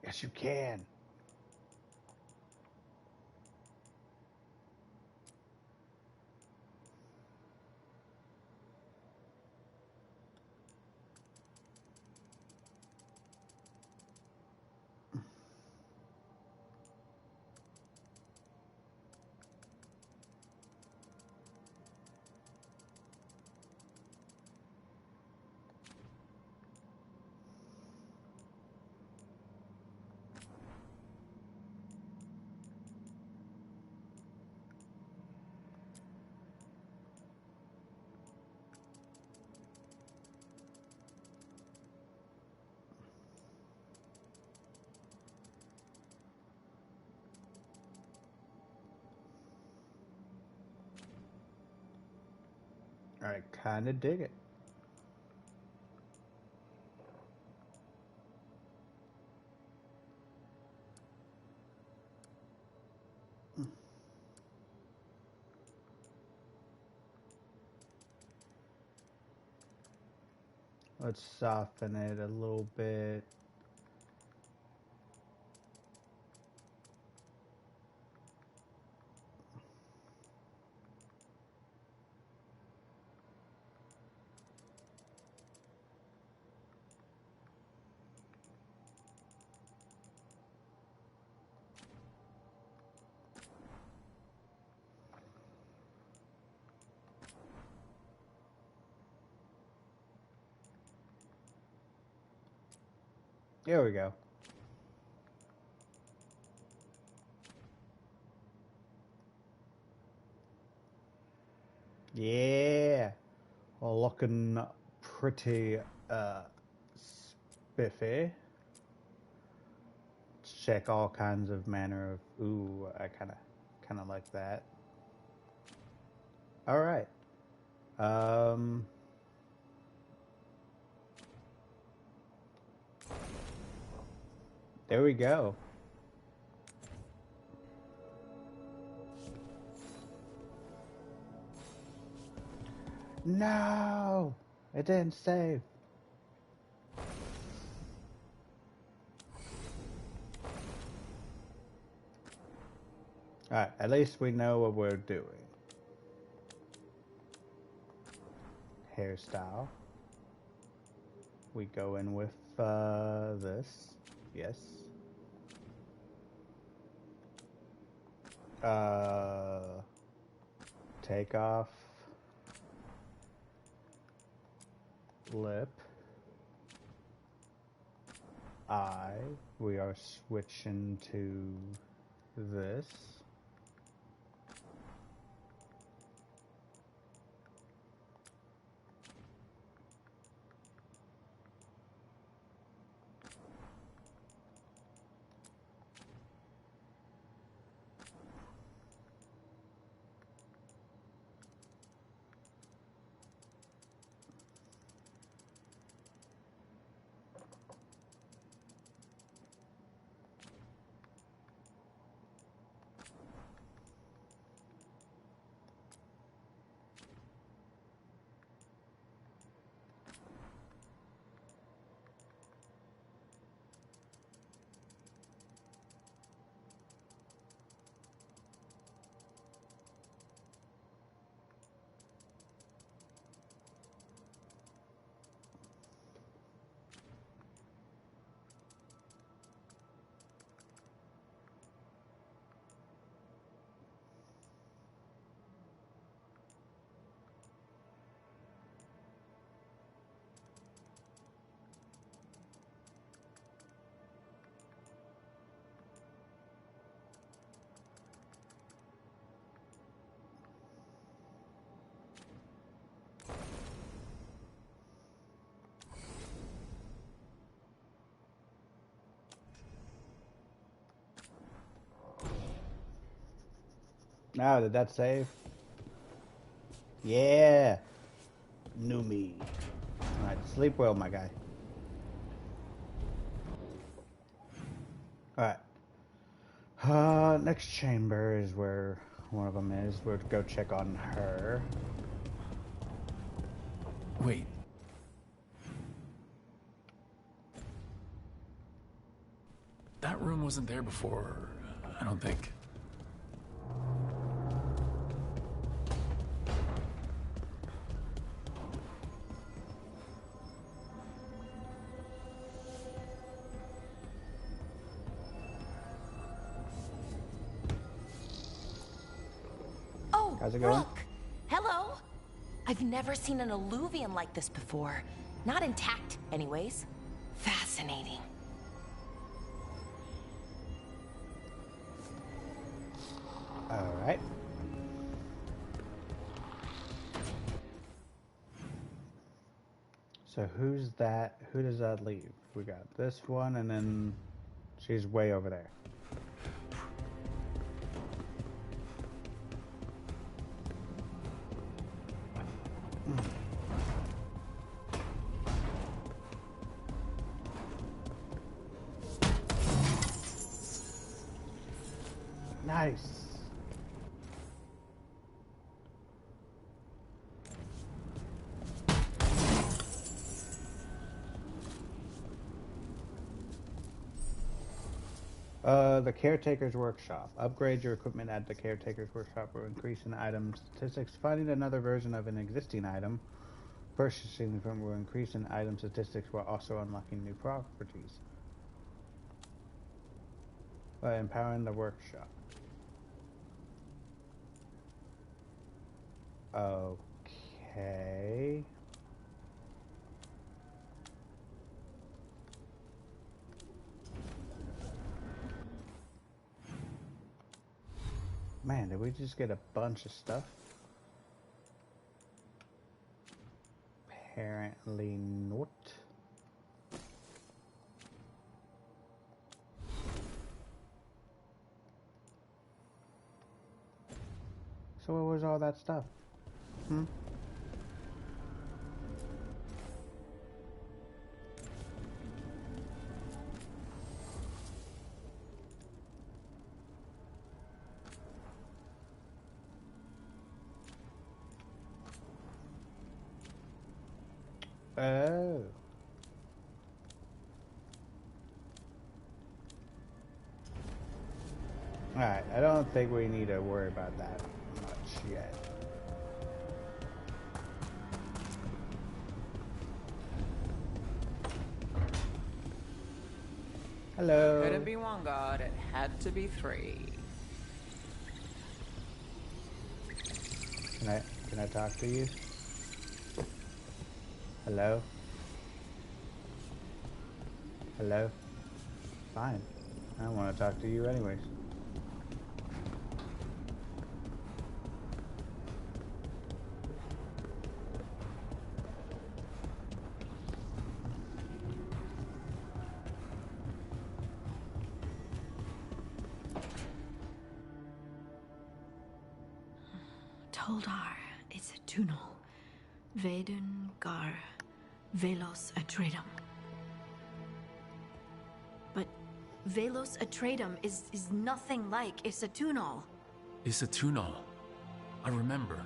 Yes, you can! I kind of dig it. Let's soften it a little bit. There we go. Yeah. Looking pretty spiffy. Check all kinds of manner of. Ooh, I kind of like that. All right. There we go. No, it didn't save. Alright, at least we know what we're doing. Hairstyle. We go in with this. Yes. Take off lip. Eye. We are switching to this. Now, did that save? Yeah. New me. Alright, sleep well, my guy. Alright. Next chamber is where one of them is. We'll go check on her. Wait. That room wasn't there before, I don't think. How's it going? Rook! Hello! I've never seen an alluvian like this before. Not intact, anyways. Fascinating. Alright. So who's that? Who does that leave? We got this one, and then she's way over there. Nice. The Caretaker's Workshop. Upgrade your equipment at the Caretaker's Workshop will increase in item statistics. Finding another version of an existing item. Purchasing from will increase in item statistics while also unlocking new properties. Empowering the workshop. Okay. Man, did we just get a bunch of stuff? Apparently not. So what was all that stuff? Hmm? Oh. Alright, I don't think we need to worry about that much yet. Hello. Couldn't be one god, it had to be three. Can I talk to you? Hello? Hello? Fine. I don't want to talk to you anyways. Toldar, it's a tunnel. Veilguard, Velos Atreidim. But Velos Atreidim is nothing like Isatunal. Isatunal. I remember.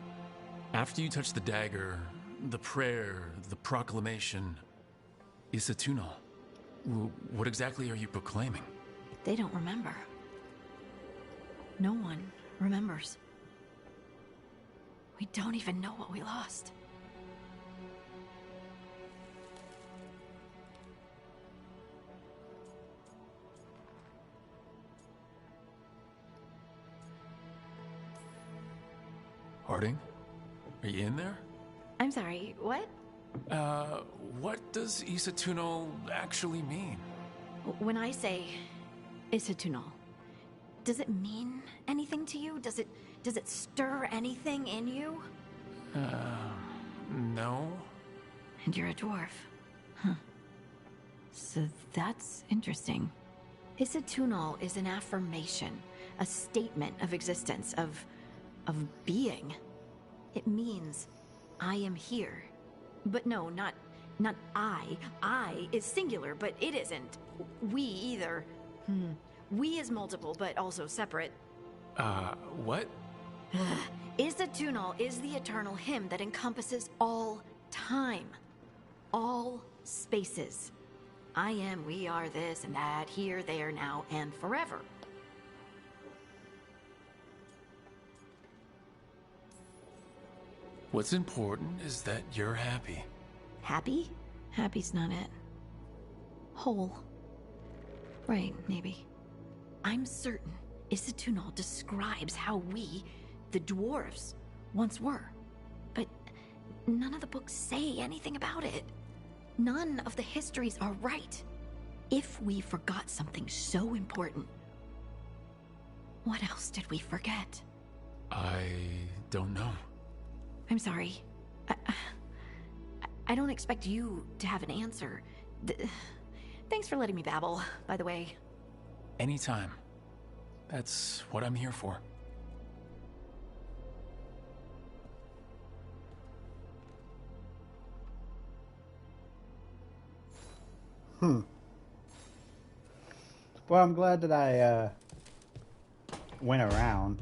After you touched the dagger, the prayer, the proclamation, Isatunal. What exactly are you proclaiming? They don't remember. No one remembers. We don't even know what we lost. Harding? Are you in there? I'm sorry, what? What does Isatunal actually mean? When I say Isatunal, does it mean anything to you? Does it stir anything in you? No. And you're a dwarf. Huh. So that's interesting. Isatunal is an affirmation, a statement of existence, of being. It means I am here. But no, not I. I is singular, but it isn't. We either. We is multiple, but also separate. What? Isatunal is the eternal hymn that encompasses all time. All spaces. I am, we are, this and that, here, there, now, and forever. What's important is that you're happy. Happy? Happy's not it. Whole. Right, maybe. I'm certain Isatunal describes how we, the dwarves, once were. But none of the books say anything about it. None of the histories are right. If we forgot something so important, what else did we forget? I don't know. I'm sorry. I don't expect you to have an answer. Thanks for letting me babble, by the way. Anytime. That's what I'm here for. Well, I'm glad that I went around.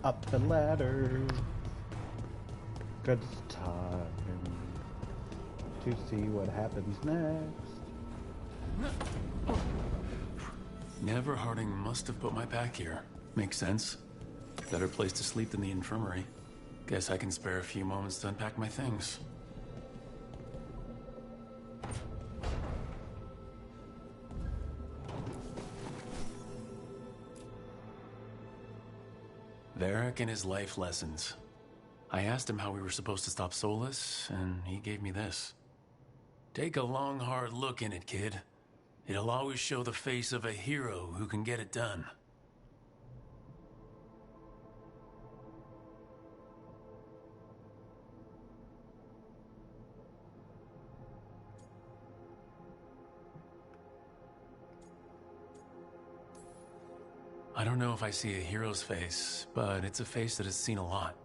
Up the ladder. Good time to see what happens next. Never Harding must have put my pack here. Makes sense. Better place to sleep than the infirmary. Guess I can spare a few moments to unpack my things. Varric and his life lessons. I asked him how we were supposed to stop Solus, and he gave me this. Take a long, hard look in it, kid. It'll always show the face of a hero who can get it done. I don't know if I see a hero's face, but it's a face that has seen a lot.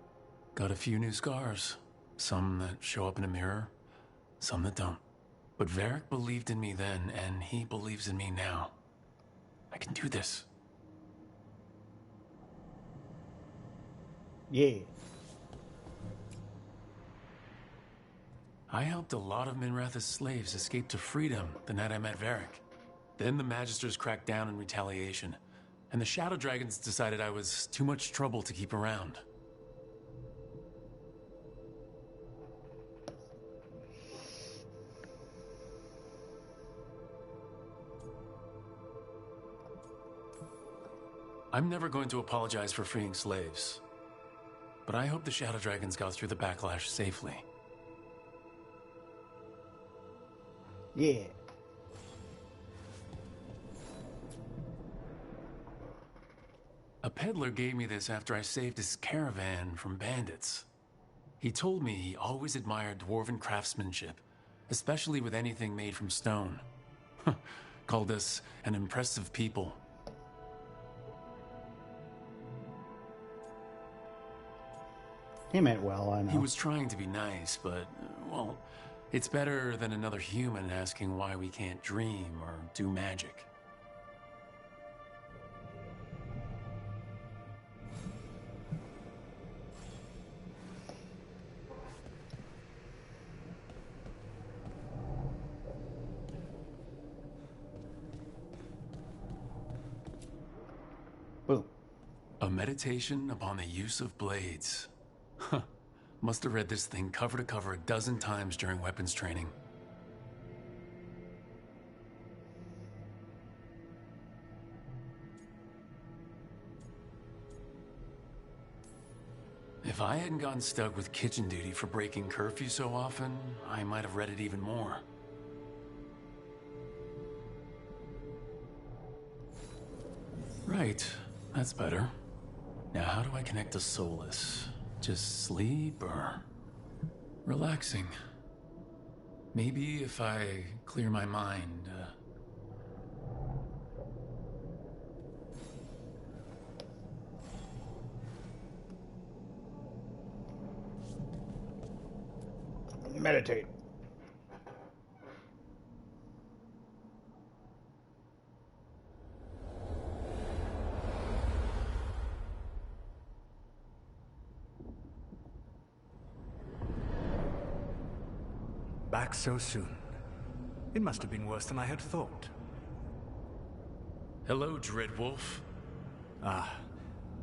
Got a few new scars. Some that show up in a mirror, some that don't. But Varric believed in me then, and he believes in me now. I can do this. Yeah. I helped a lot of Minrath's slaves escape to freedom the night I met Varric. Then the Magisters cracked down in retaliation, and the Shadow Dragons decided I was too much trouble to keep around. I'm never going to apologize for freeing slaves, but I hope the Shadow Dragons got through the backlash safely. Yeah. A peddler gave me this after I saved his caravan from bandits. He told me he always admired dwarven craftsmanship, especially with anything made from stone. Called us an impressive people. He meant well, I know. He was trying to be nice, but, well, it's better than another human asking why we can't dream or do magic. Boom. A meditation upon the use of blades. Huh. Must have read this thing cover to cover a dozen times during weapons training. If I hadn't gotten stuck with kitchen duty for breaking curfew so often, I might have read it even more. Right, that's better. Now how do I connect to Solus? Just sleep or relaxing? Maybe if I clear my mind. Meditate. Back so soon. It must have been worse than I had thought. Hello, Dreadwolf. Ah,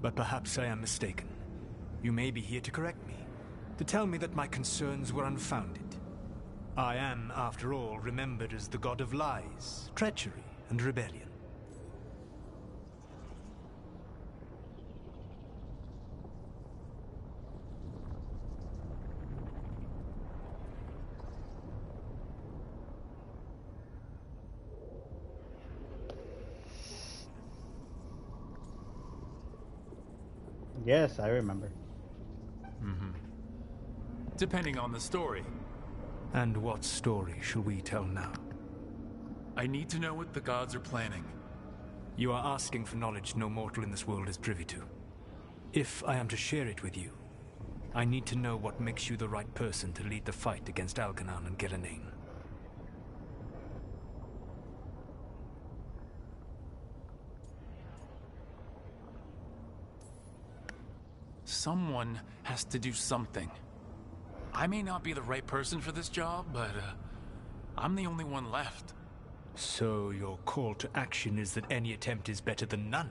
but perhaps I am mistaken. You may be here to correct me, to tell me that my concerns were unfounded. I am, after all, remembered as the god of lies, treachery, and rebellion. Yes, I remember. Mm-hmm. Depending on the story. And what story shall we tell now? I need to know what the gods are planning. You are asking for knowledge no mortal in this world is privy to. If I am to share it with you, I need to know what makes you the right person to lead the fight against Algernon and Gelanane. Someone has to do something. I may not be the right person for this job, but I'm the only one left. So your call to action is that any attempt is better than none?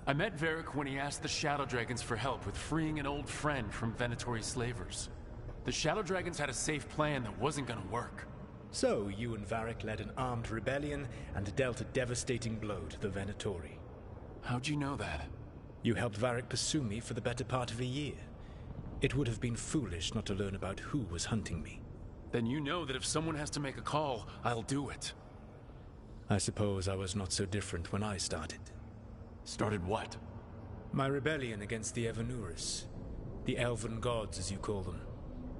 I met Varric when he asked the Shadow Dragons for help with freeing an old friend from Venatori slavers. The Shadow Dragons had a safe plan that wasn't gonna work. So you and Varric led an armed rebellion and dealt a devastating blow to the Venatori. How'd you know that? You helped Varric pursue me for the better part of a year. It would have been foolish not to learn about who was hunting me. Then you know that if someone has to make a call, I'll do it. I suppose I was not so different when I started. Started what? My rebellion against the Evanuris. The elven gods, as you call them.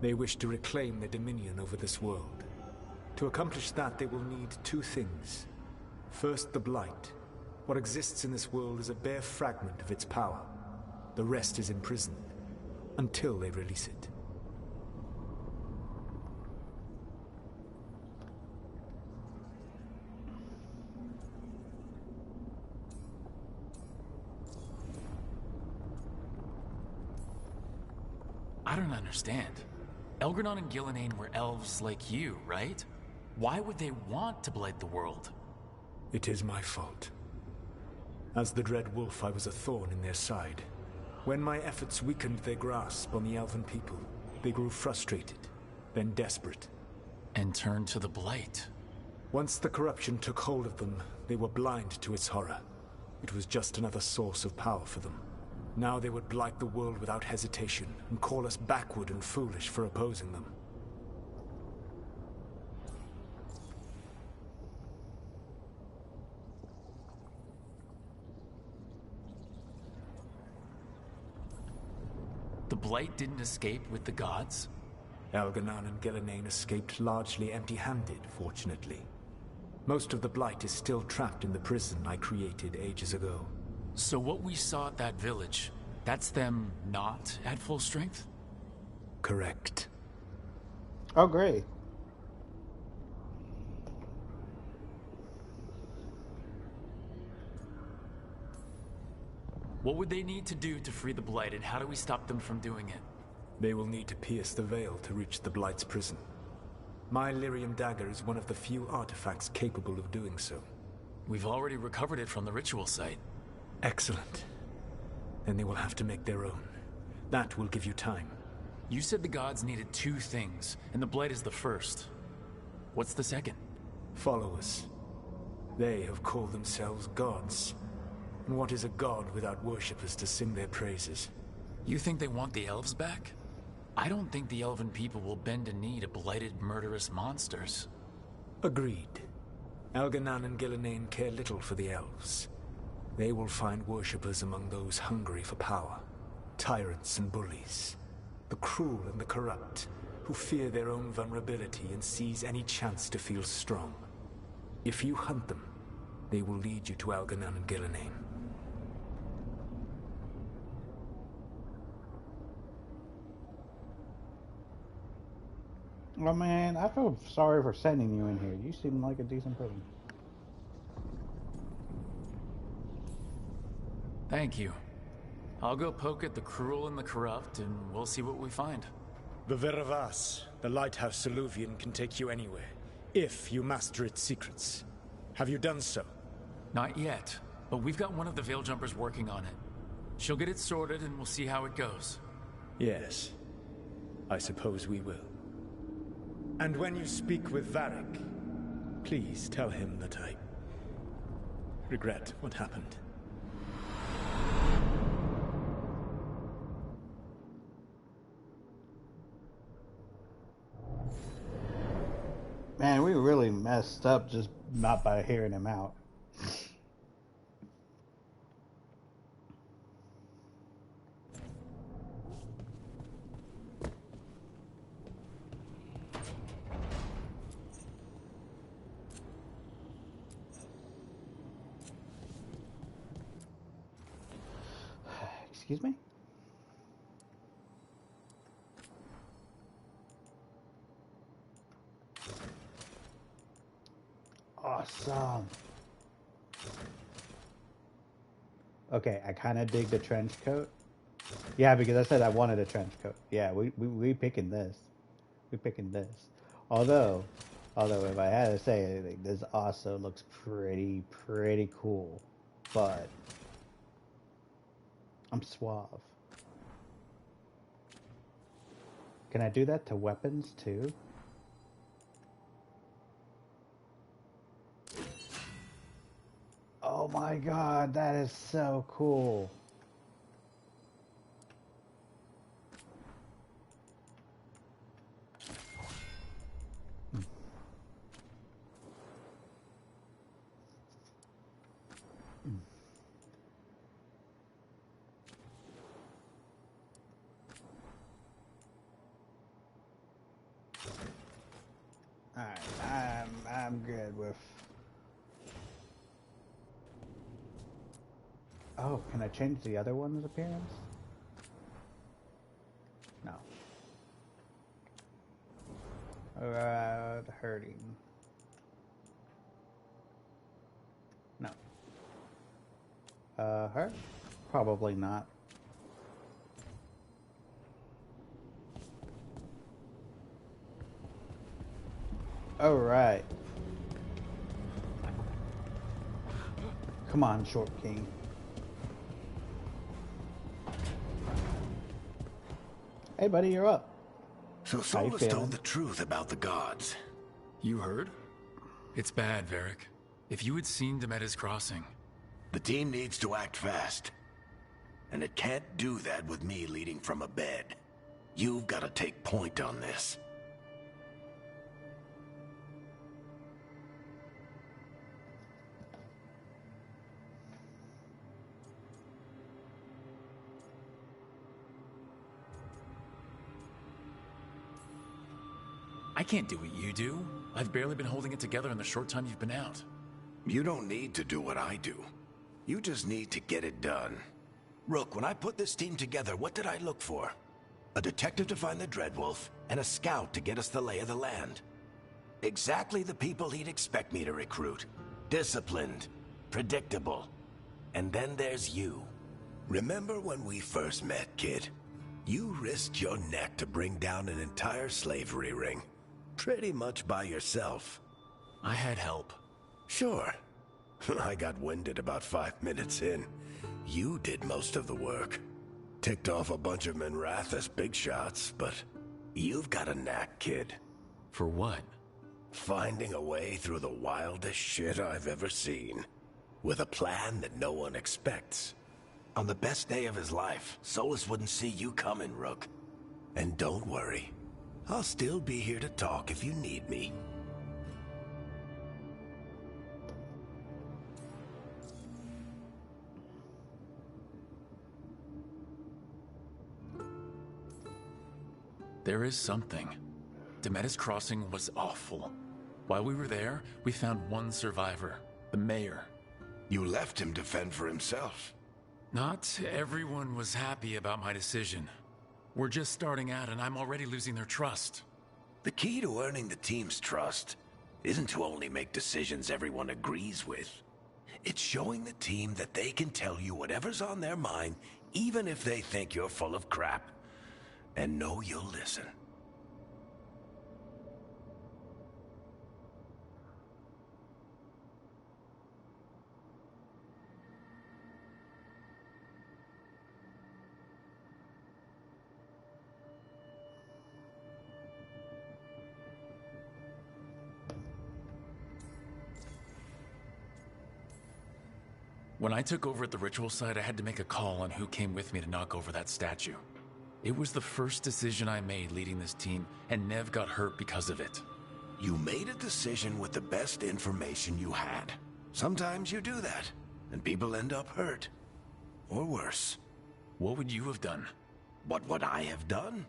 They wish to reclaim their dominion over this world. To accomplish that, they will need two things. First, the Blight. What exists in this world is a bare fragment of its power. The rest is imprisoned, until they release it. I don't understand. Elgranon and Gillenane were elves like you, right? Why would they want to blight the world? It is my fault. As the Dread Wolf, I was a thorn in their side. When my efforts weakened their grasp on the elven people, they grew frustrated, then desperate. And turned to the Blight. Once the corruption took hold of them, they were blind to its horror. It was just another source of power for them. Now they would blight the world without hesitation, and call us backward and foolish for opposing them. The Blight didn't escape with the gods? Elgranon and Gillenane escaped largely empty-handed, fortunately. Most of the Blight is still trapped in the prison I created ages ago. So what we saw at that village, that's them not at full strength? Correct. Oh, great. What would they need to do to free the Blight, and how do we stop them from doing it? They will need to pierce the veil to reach the Blight's prison. My lyrium dagger is one of the few artifacts capable of doing so. We've already recovered it from the ritual site. Excellent. Then they will have to make their own. That will give you time. You said the gods needed two things, and the Blight is the first. What's the second? Followers. They have called themselves gods. And what is a god without worshippers to sing their praises? You think they want the elves back? I don't think the elven people will bend a knee to blighted, murderous monsters. Agreed. Elgranon and Gillenane care little for the elves. They will find worshippers among those hungry for power. Tyrants and bullies. The cruel and the corrupt, who fear their own vulnerability and seize any chance to feel strong. If you hunt them, they will lead you to Elgranon and Gillenane. Oh man, I feel sorry for sending you in here. You seem like a decent person. Thank you. I'll go poke at the cruel and the corrupt, and we'll see what we find. The Veravas, the lighthouse Soluvian, can take you anywhere, if you master its secrets. Have you done so? Not yet, but we've got one of the Veil Jumpers working on it. She'll get it sorted, and we'll see how it goes. Yes. I suppose we will. And when you speak with Varric, please tell him that I regret what happened. Man, we really messed up just not by hearing him out. Excuse me? Awesome. Okay, I kind of dig the trench coat. Yeah, because I said I wanted a trench coat. Yeah, we picking this. We picking this. Although if I had to say anything, this also looks pretty cool. But I'm suave. Can I do that to weapons too? Oh my god, that is so cool. Alright, I'm good with... Oh, can I change the other one's appearance? No. Hurting. No. Her? Probably not. Alright. Come on, Short King. Hey, buddy, you're up. So Solus told the truth about the gods. You heard? It's bad, Varric. If you had seen Demeter's crossing... The team needs to act fast. And it can't do that with me leading from a bed. You've got to take point on this. I can't do what you do. I've barely been holding it together in the short time you've been out. You don't need to do what I do. You just need to get it done. Rook, when I put this team together, what did I look for? A detective to find the Dreadwolf, and a scout to get us the lay of the land. Exactly the people he'd expect me to recruit. Disciplined, predictable. And then there's you. Remember when we first met, kid? You risked your neck to bring down an entire slavery ring. Pretty much by yourself. I had help. Sure. I got winded about 5 minutes in. You did most of the work. Ticked off a bunch of Minrathous big shots, but you've got a knack, kid. For what? Finding a way through the wildest shit I've ever seen. With a plan that no one expects. On the best day of his life, Solus wouldn't see you coming, Rook. And don't worry. I'll still be here to talk if you need me. There is something. Demeter's crossing was awful. While we were there, we found one survivor, the mayor. You left him to fend for himself. Not everyone was happy about my decision. We're just starting out and I'm already losing their trust. The key to earning the team's trust isn't to only make decisions everyone agrees with. It's showing the team that they can tell you whatever's on their mind, even if they think you're full of crap. And know you'll listen. When I took over at the ritual site, I had to make a call on who came with me to knock over that statue. It was the first decision I made leading this team, and Nev got hurt because of it. You made a decision with the best information you had. Sometimes you do that, and people end up hurt. Or worse. What would you have done? What would I have done?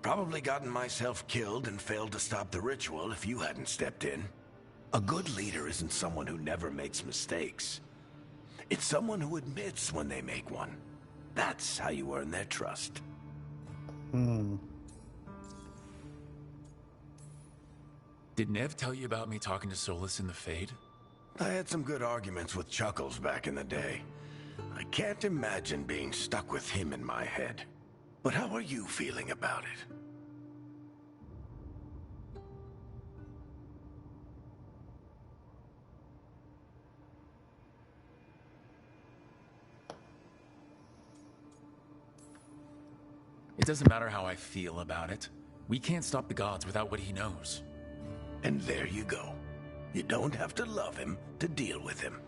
Probably gotten myself killed and failed to stop the ritual if you hadn't stepped in. A good leader isn't someone who never makes mistakes. It's someone who admits when they make one. That's how you earn their trust. Did Nev tell you about me talking to Solus in the Fade? I had some good arguments with Chuckles back in the day. I can't imagine being stuck with him in my head. But how are you feeling about it? It doesn't matter how I feel about it. We can't stop the gods without what he knows. And there you go. You don't have to love him to deal with him.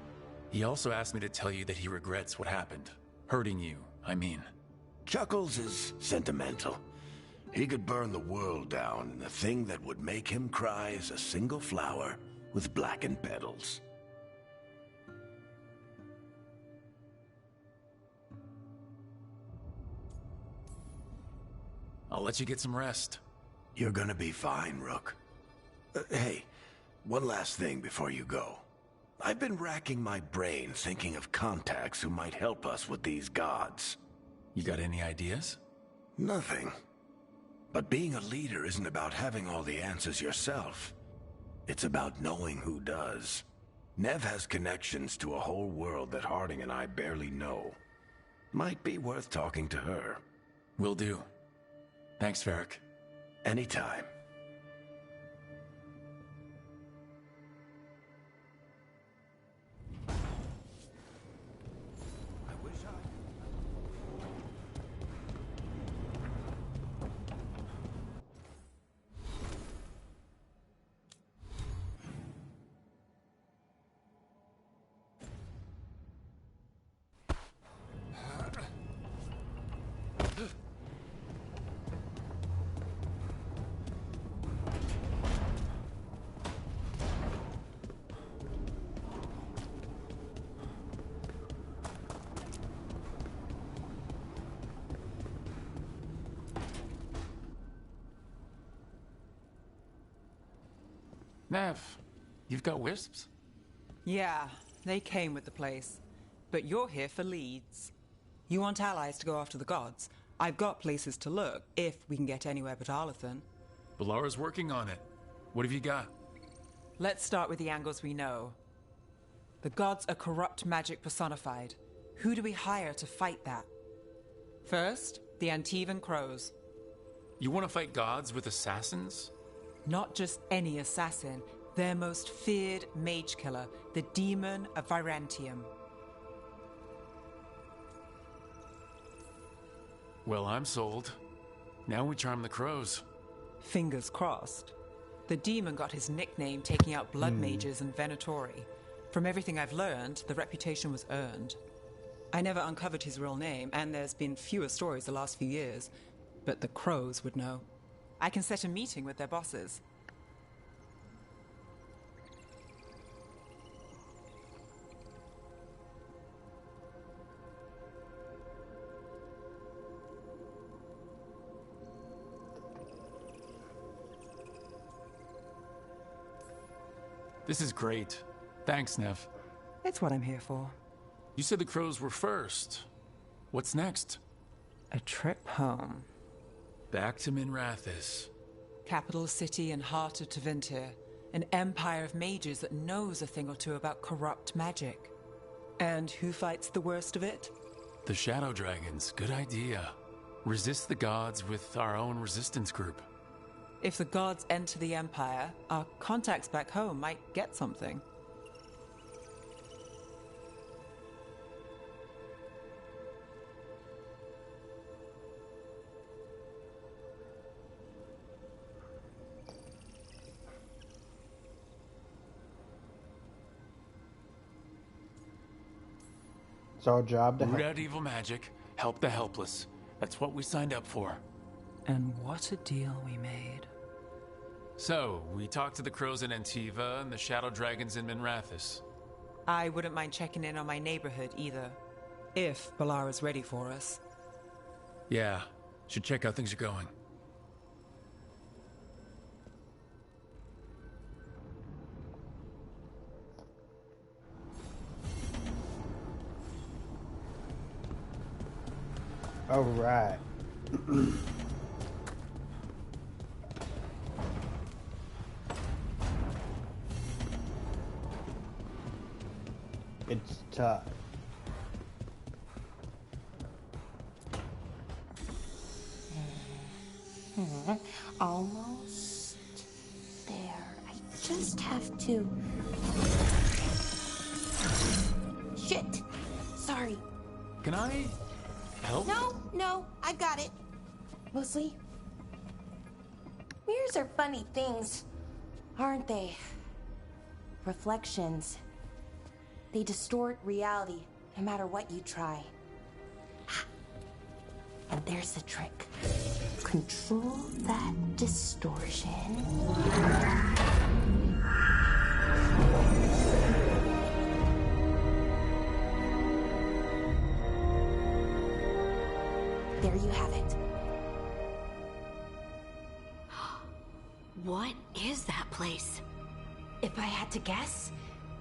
He also asked me to tell you that he regrets what happened. Hurting you, I mean. Chuckles is sentimental. He could burn the world down, and the thing that would make him cry is a single flower with blackened petals. I'll let you get some rest. You're gonna be fine, Rook. Hey, one last thing before you go. I've been racking my brain thinking of contacts who might help us with these gods. You got any ideas? Nothing. But being a leader isn't about having all the answers yourself. It's about knowing who does. Nev has connections to a whole world that Harding and I barely know. Might be worth talking to her. Will do. Thanks, Varric. Anytime. Nev, you've got wisps? Yeah, they came with the place. But you're here for leads. You want allies to go after the gods? I've got places to look, if we can get anywhere but Arlathan. Balara's working on it. What have you got? Let's start with the angles we know. The gods are corrupt magic personified. Who do we hire to fight that? First, the Antivan Crows. You want to fight gods with assassins? Not just any assassin, their most feared mage killer, the Demon of Virantium. Well, I'm sold. Now we charm the crows. Fingers crossed. The demon got his nickname taking out blood mages and Venatori. From everything I've learned, the reputation was earned. I never uncovered his real name, and there's been fewer stories the last few years, but the crows would know. I can set a meeting with their bosses. This is great. Thanks, Nev. It's what I'm here for. You said the crows were first. What's next? A trip home. Back to Minrathous. Capital city and heart of Tevinter. An empire of mages that knows a thing or two about corrupt magic. And who fights the worst of it? The Shadow Dragons. Good idea. Resist the gods with our own resistance group. If the gods enter the empire, our contacts back home might get something. It's our job to Root help. out evil magic, help the helpless. That's what we signed up for. And what a deal we made. So, we talked to the crows in Antiva and the Shadow Dragons in Minrathous. I wouldn't mind checking in on my neighborhood either. If Balara's ready for us. Yeah, should check how things are going. All right. It's tough. Almost there. I just have to... Shit! Sorry. Can I help? No, I've got it. Mostly. Mirrors are funny things, aren't they? Reflections. They distort reality, no matter what you try. And there's the trick. Control that distortion. There you have it. What is that place? If I had to guess,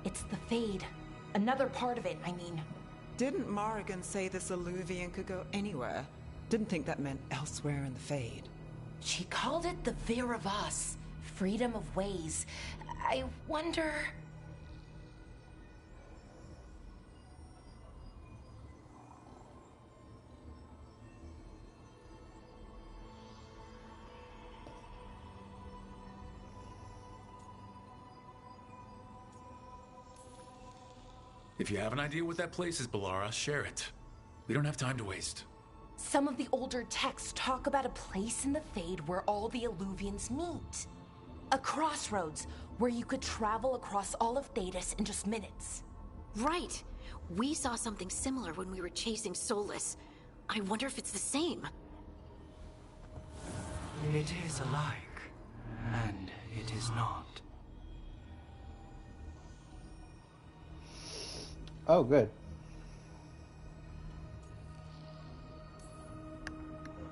it's the Fade. Another part of it, I mean. Didn't Morrigan say this Illuvian could go anywhere? Didn't think that meant elsewhere in the Fade. She called it the Fear of Us. Freedom of ways. I wonder... If you have an idea what that place is, Balara, share it. We don't have time to waste. Some of the older texts talk about a place in the Fade where all the Illuvians meet. A crossroads where you could travel across all of Thedas in just minutes. Right. We saw something similar when we were chasing Solus. I wonder if it's the same. It is alike, and it is not. Oh, good.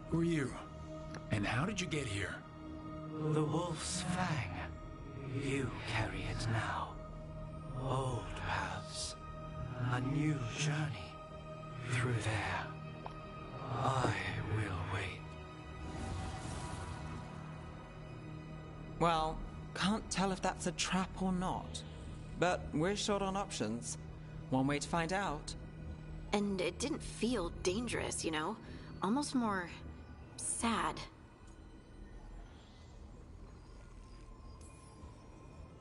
Who are you? And how did you get here? The Wolf's Fang. You carry it now. Old paths. A new journey. Through there. I will wait. Well, can't tell if that's a trap or not. But we're short on options. One way to find out. And it didn't feel dangerous, you know? Almost more... sad.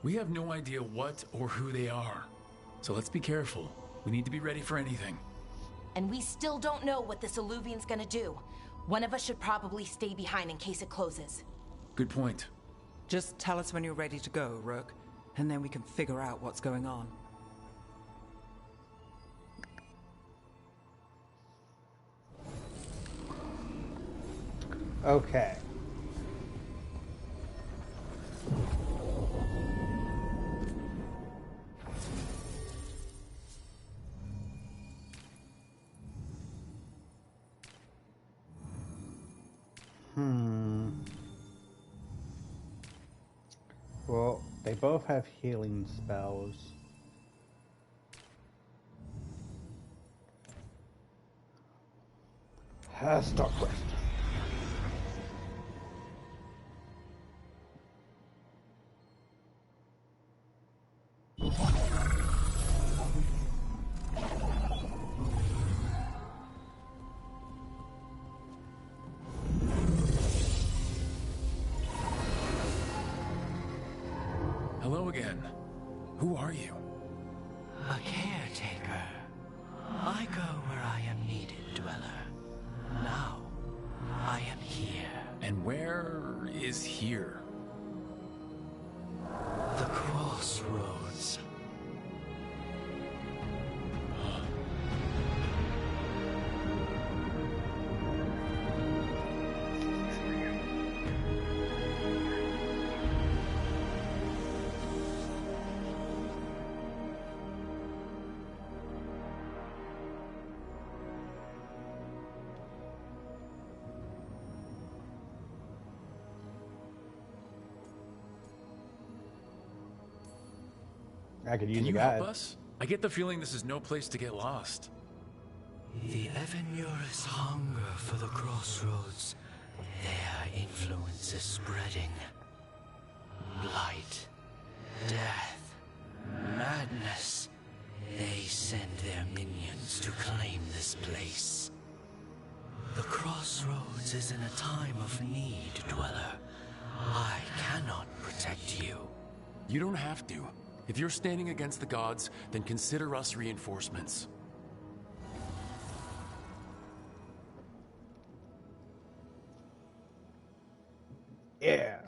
We have no idea what or who they are. So let's be careful. We need to be ready for anything. And we still don't know what this Illuvian's gonna do. One of us should probably stay behind in case it closes. Good point. Just tell us when you're ready to go, Rook, and then we can figure out what's going on. Okay. Well, they both have healing spells. Stop quest. Hello again. Who are you? A caretaker. I go where I am needed, Dweller. Now, I am here. And where is here? The crossroads. I could use Can you that. help us? I get the feeling this is no place to get lost. The Evanurus hunger for the crossroads. Their influence is spreading. Blight, death, madness. They send their minions to claim this place. The crossroads is in a time of need, Dweller. I cannot protect you. You don't have to. If you're standing against the gods, then consider us reinforcements. Yeah.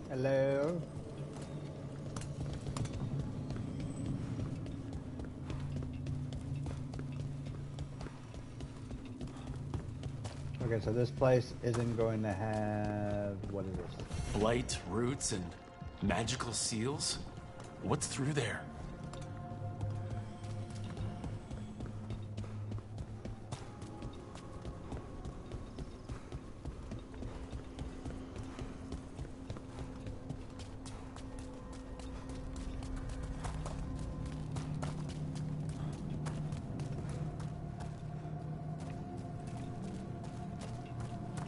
Hello. Okay, so this place isn't going to have... what is this? Blight, roots, and magical seals? What's through there?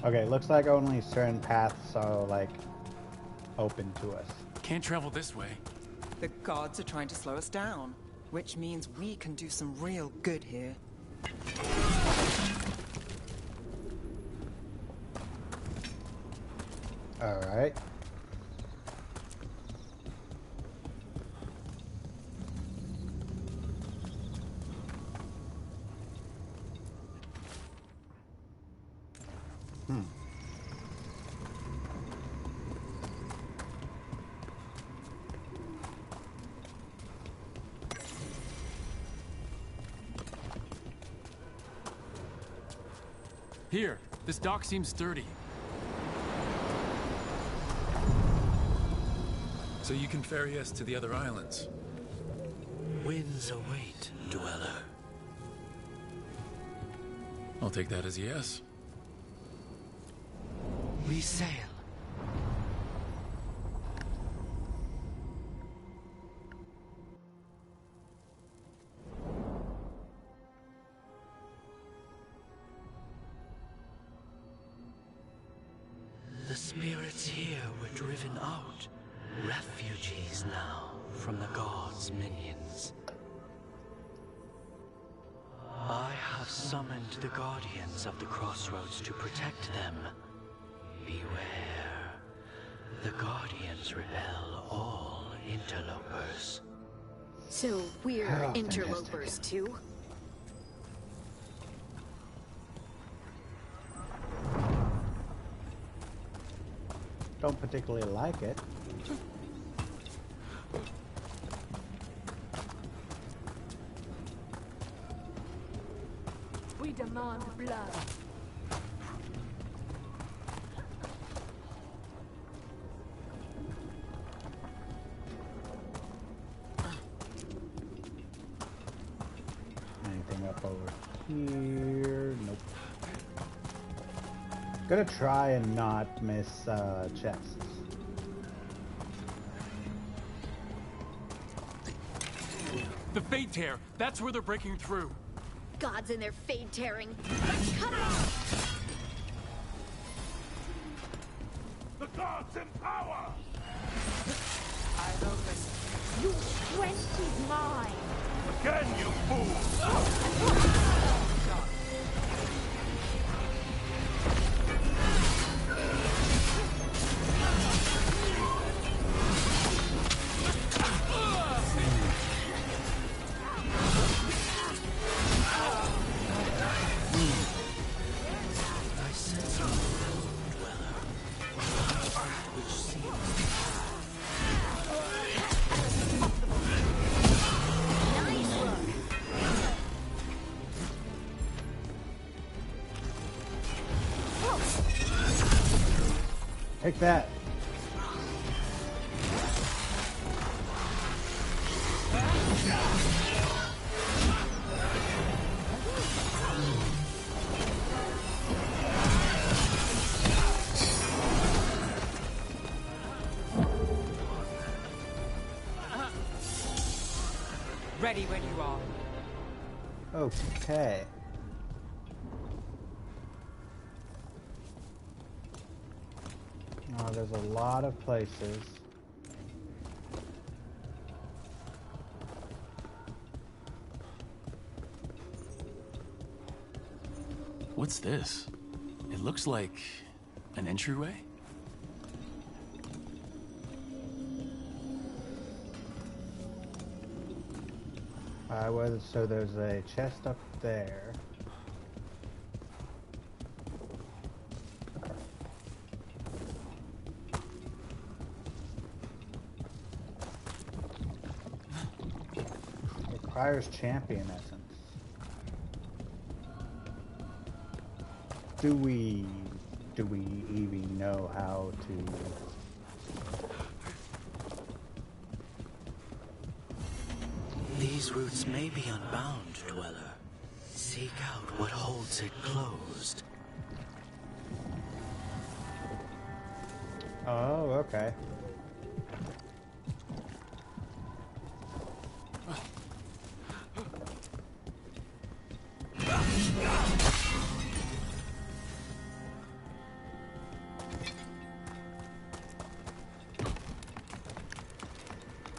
Okay, looks like only certain paths are, like, open to us. Can't travel this way. The gods are trying to slow us down, which means we can do some real good here. Alright. Here, this dock seems sturdy. So you can ferry us to the other islands. Winds await, dweller. I'll take that as a yes. We sail. The spirits here were driven out, refugees now from the gods' minions. I have summoned the guardians of the crossroads to protect them. Beware. The guardians repel all interlopers. So we're interlopers too? Don't particularly like it. We demand blood. Anything up over here? Nope. Gonna try and not miss chests. The Fade Tear! That's where they're breaking through. Gods and their fade tearing. Let's cut it off! The gods in power! I wrote this. You strength is mine. Again, you fool! Take that. Ready when you are. Okay. Oh, there's a lot of places. What's this? It looks like an entryway? So there's a chest up there. Requires champion essence. Do we even know how to? These routes may be unbound, dweller. Seek out what holds it closed. Oh, okay.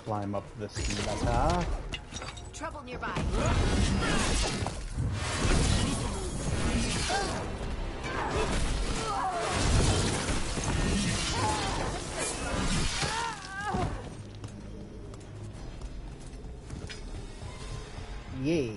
climb up this ladder. Trouble nearby. Yeah.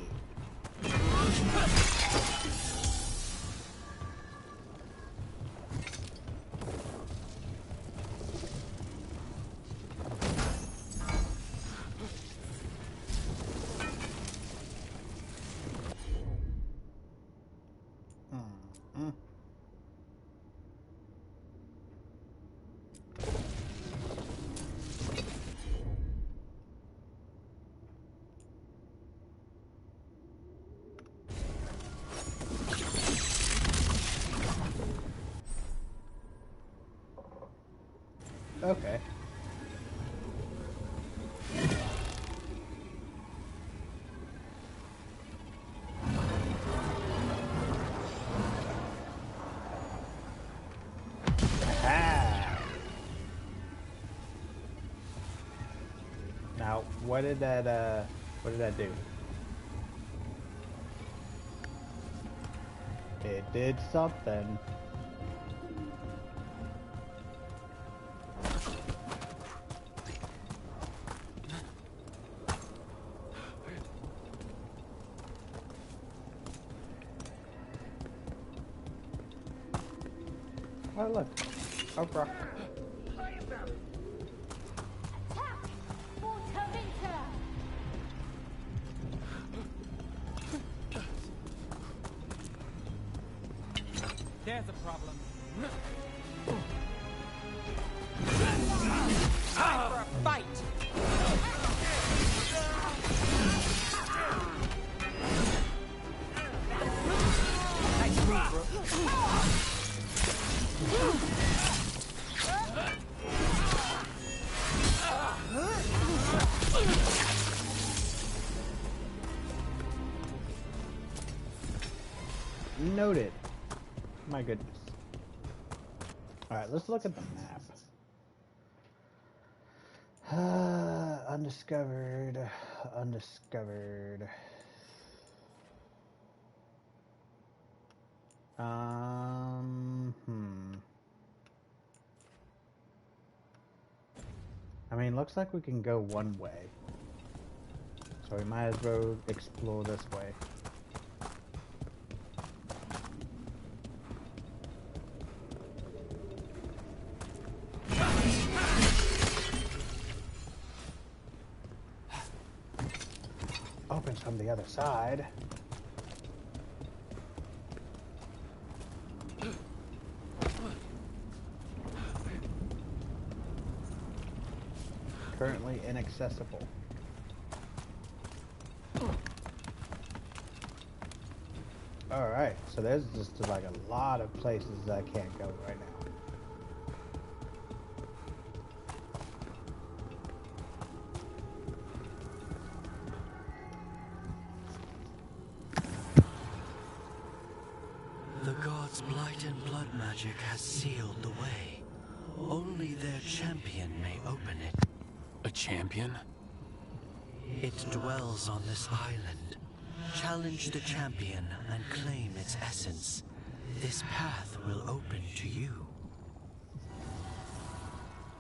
Okay. Now, what did that do? It did something. Oh, look. Oh, bro. There's a problem. Time for a fight! Nice move, bro. Noted. My goodness. Alright, let's look at the map. Undiscovered. Undiscovered. I mean, looks like we can go one way. So we might as well explore this way. Opens from the other side. Currently inaccessible. Alright, so there's just like a lot of places I can't go right now. The gods' blight and blood magic has sealed the way. Only their champion may open it. A champion? It dwells on this island. Challenge the champion and claim its essence. This path will open to you.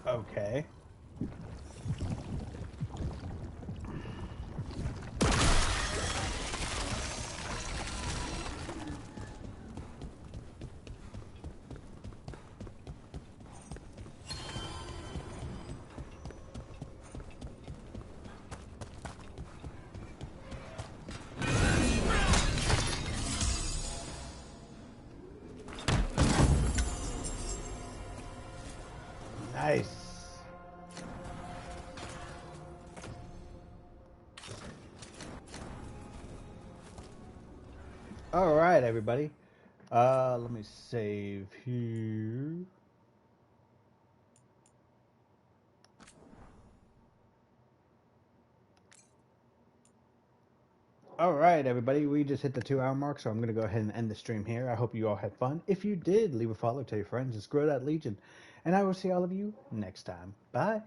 Okay. Nice. All right, everybody. Let me save here. All right, everybody. We just hit the 2-hour mark, so I'm going to go ahead and end the stream here. I hope you all had fun. If you did, leave a follow, tell your friends, and grow that legion. And I will see all of you next time. Bye.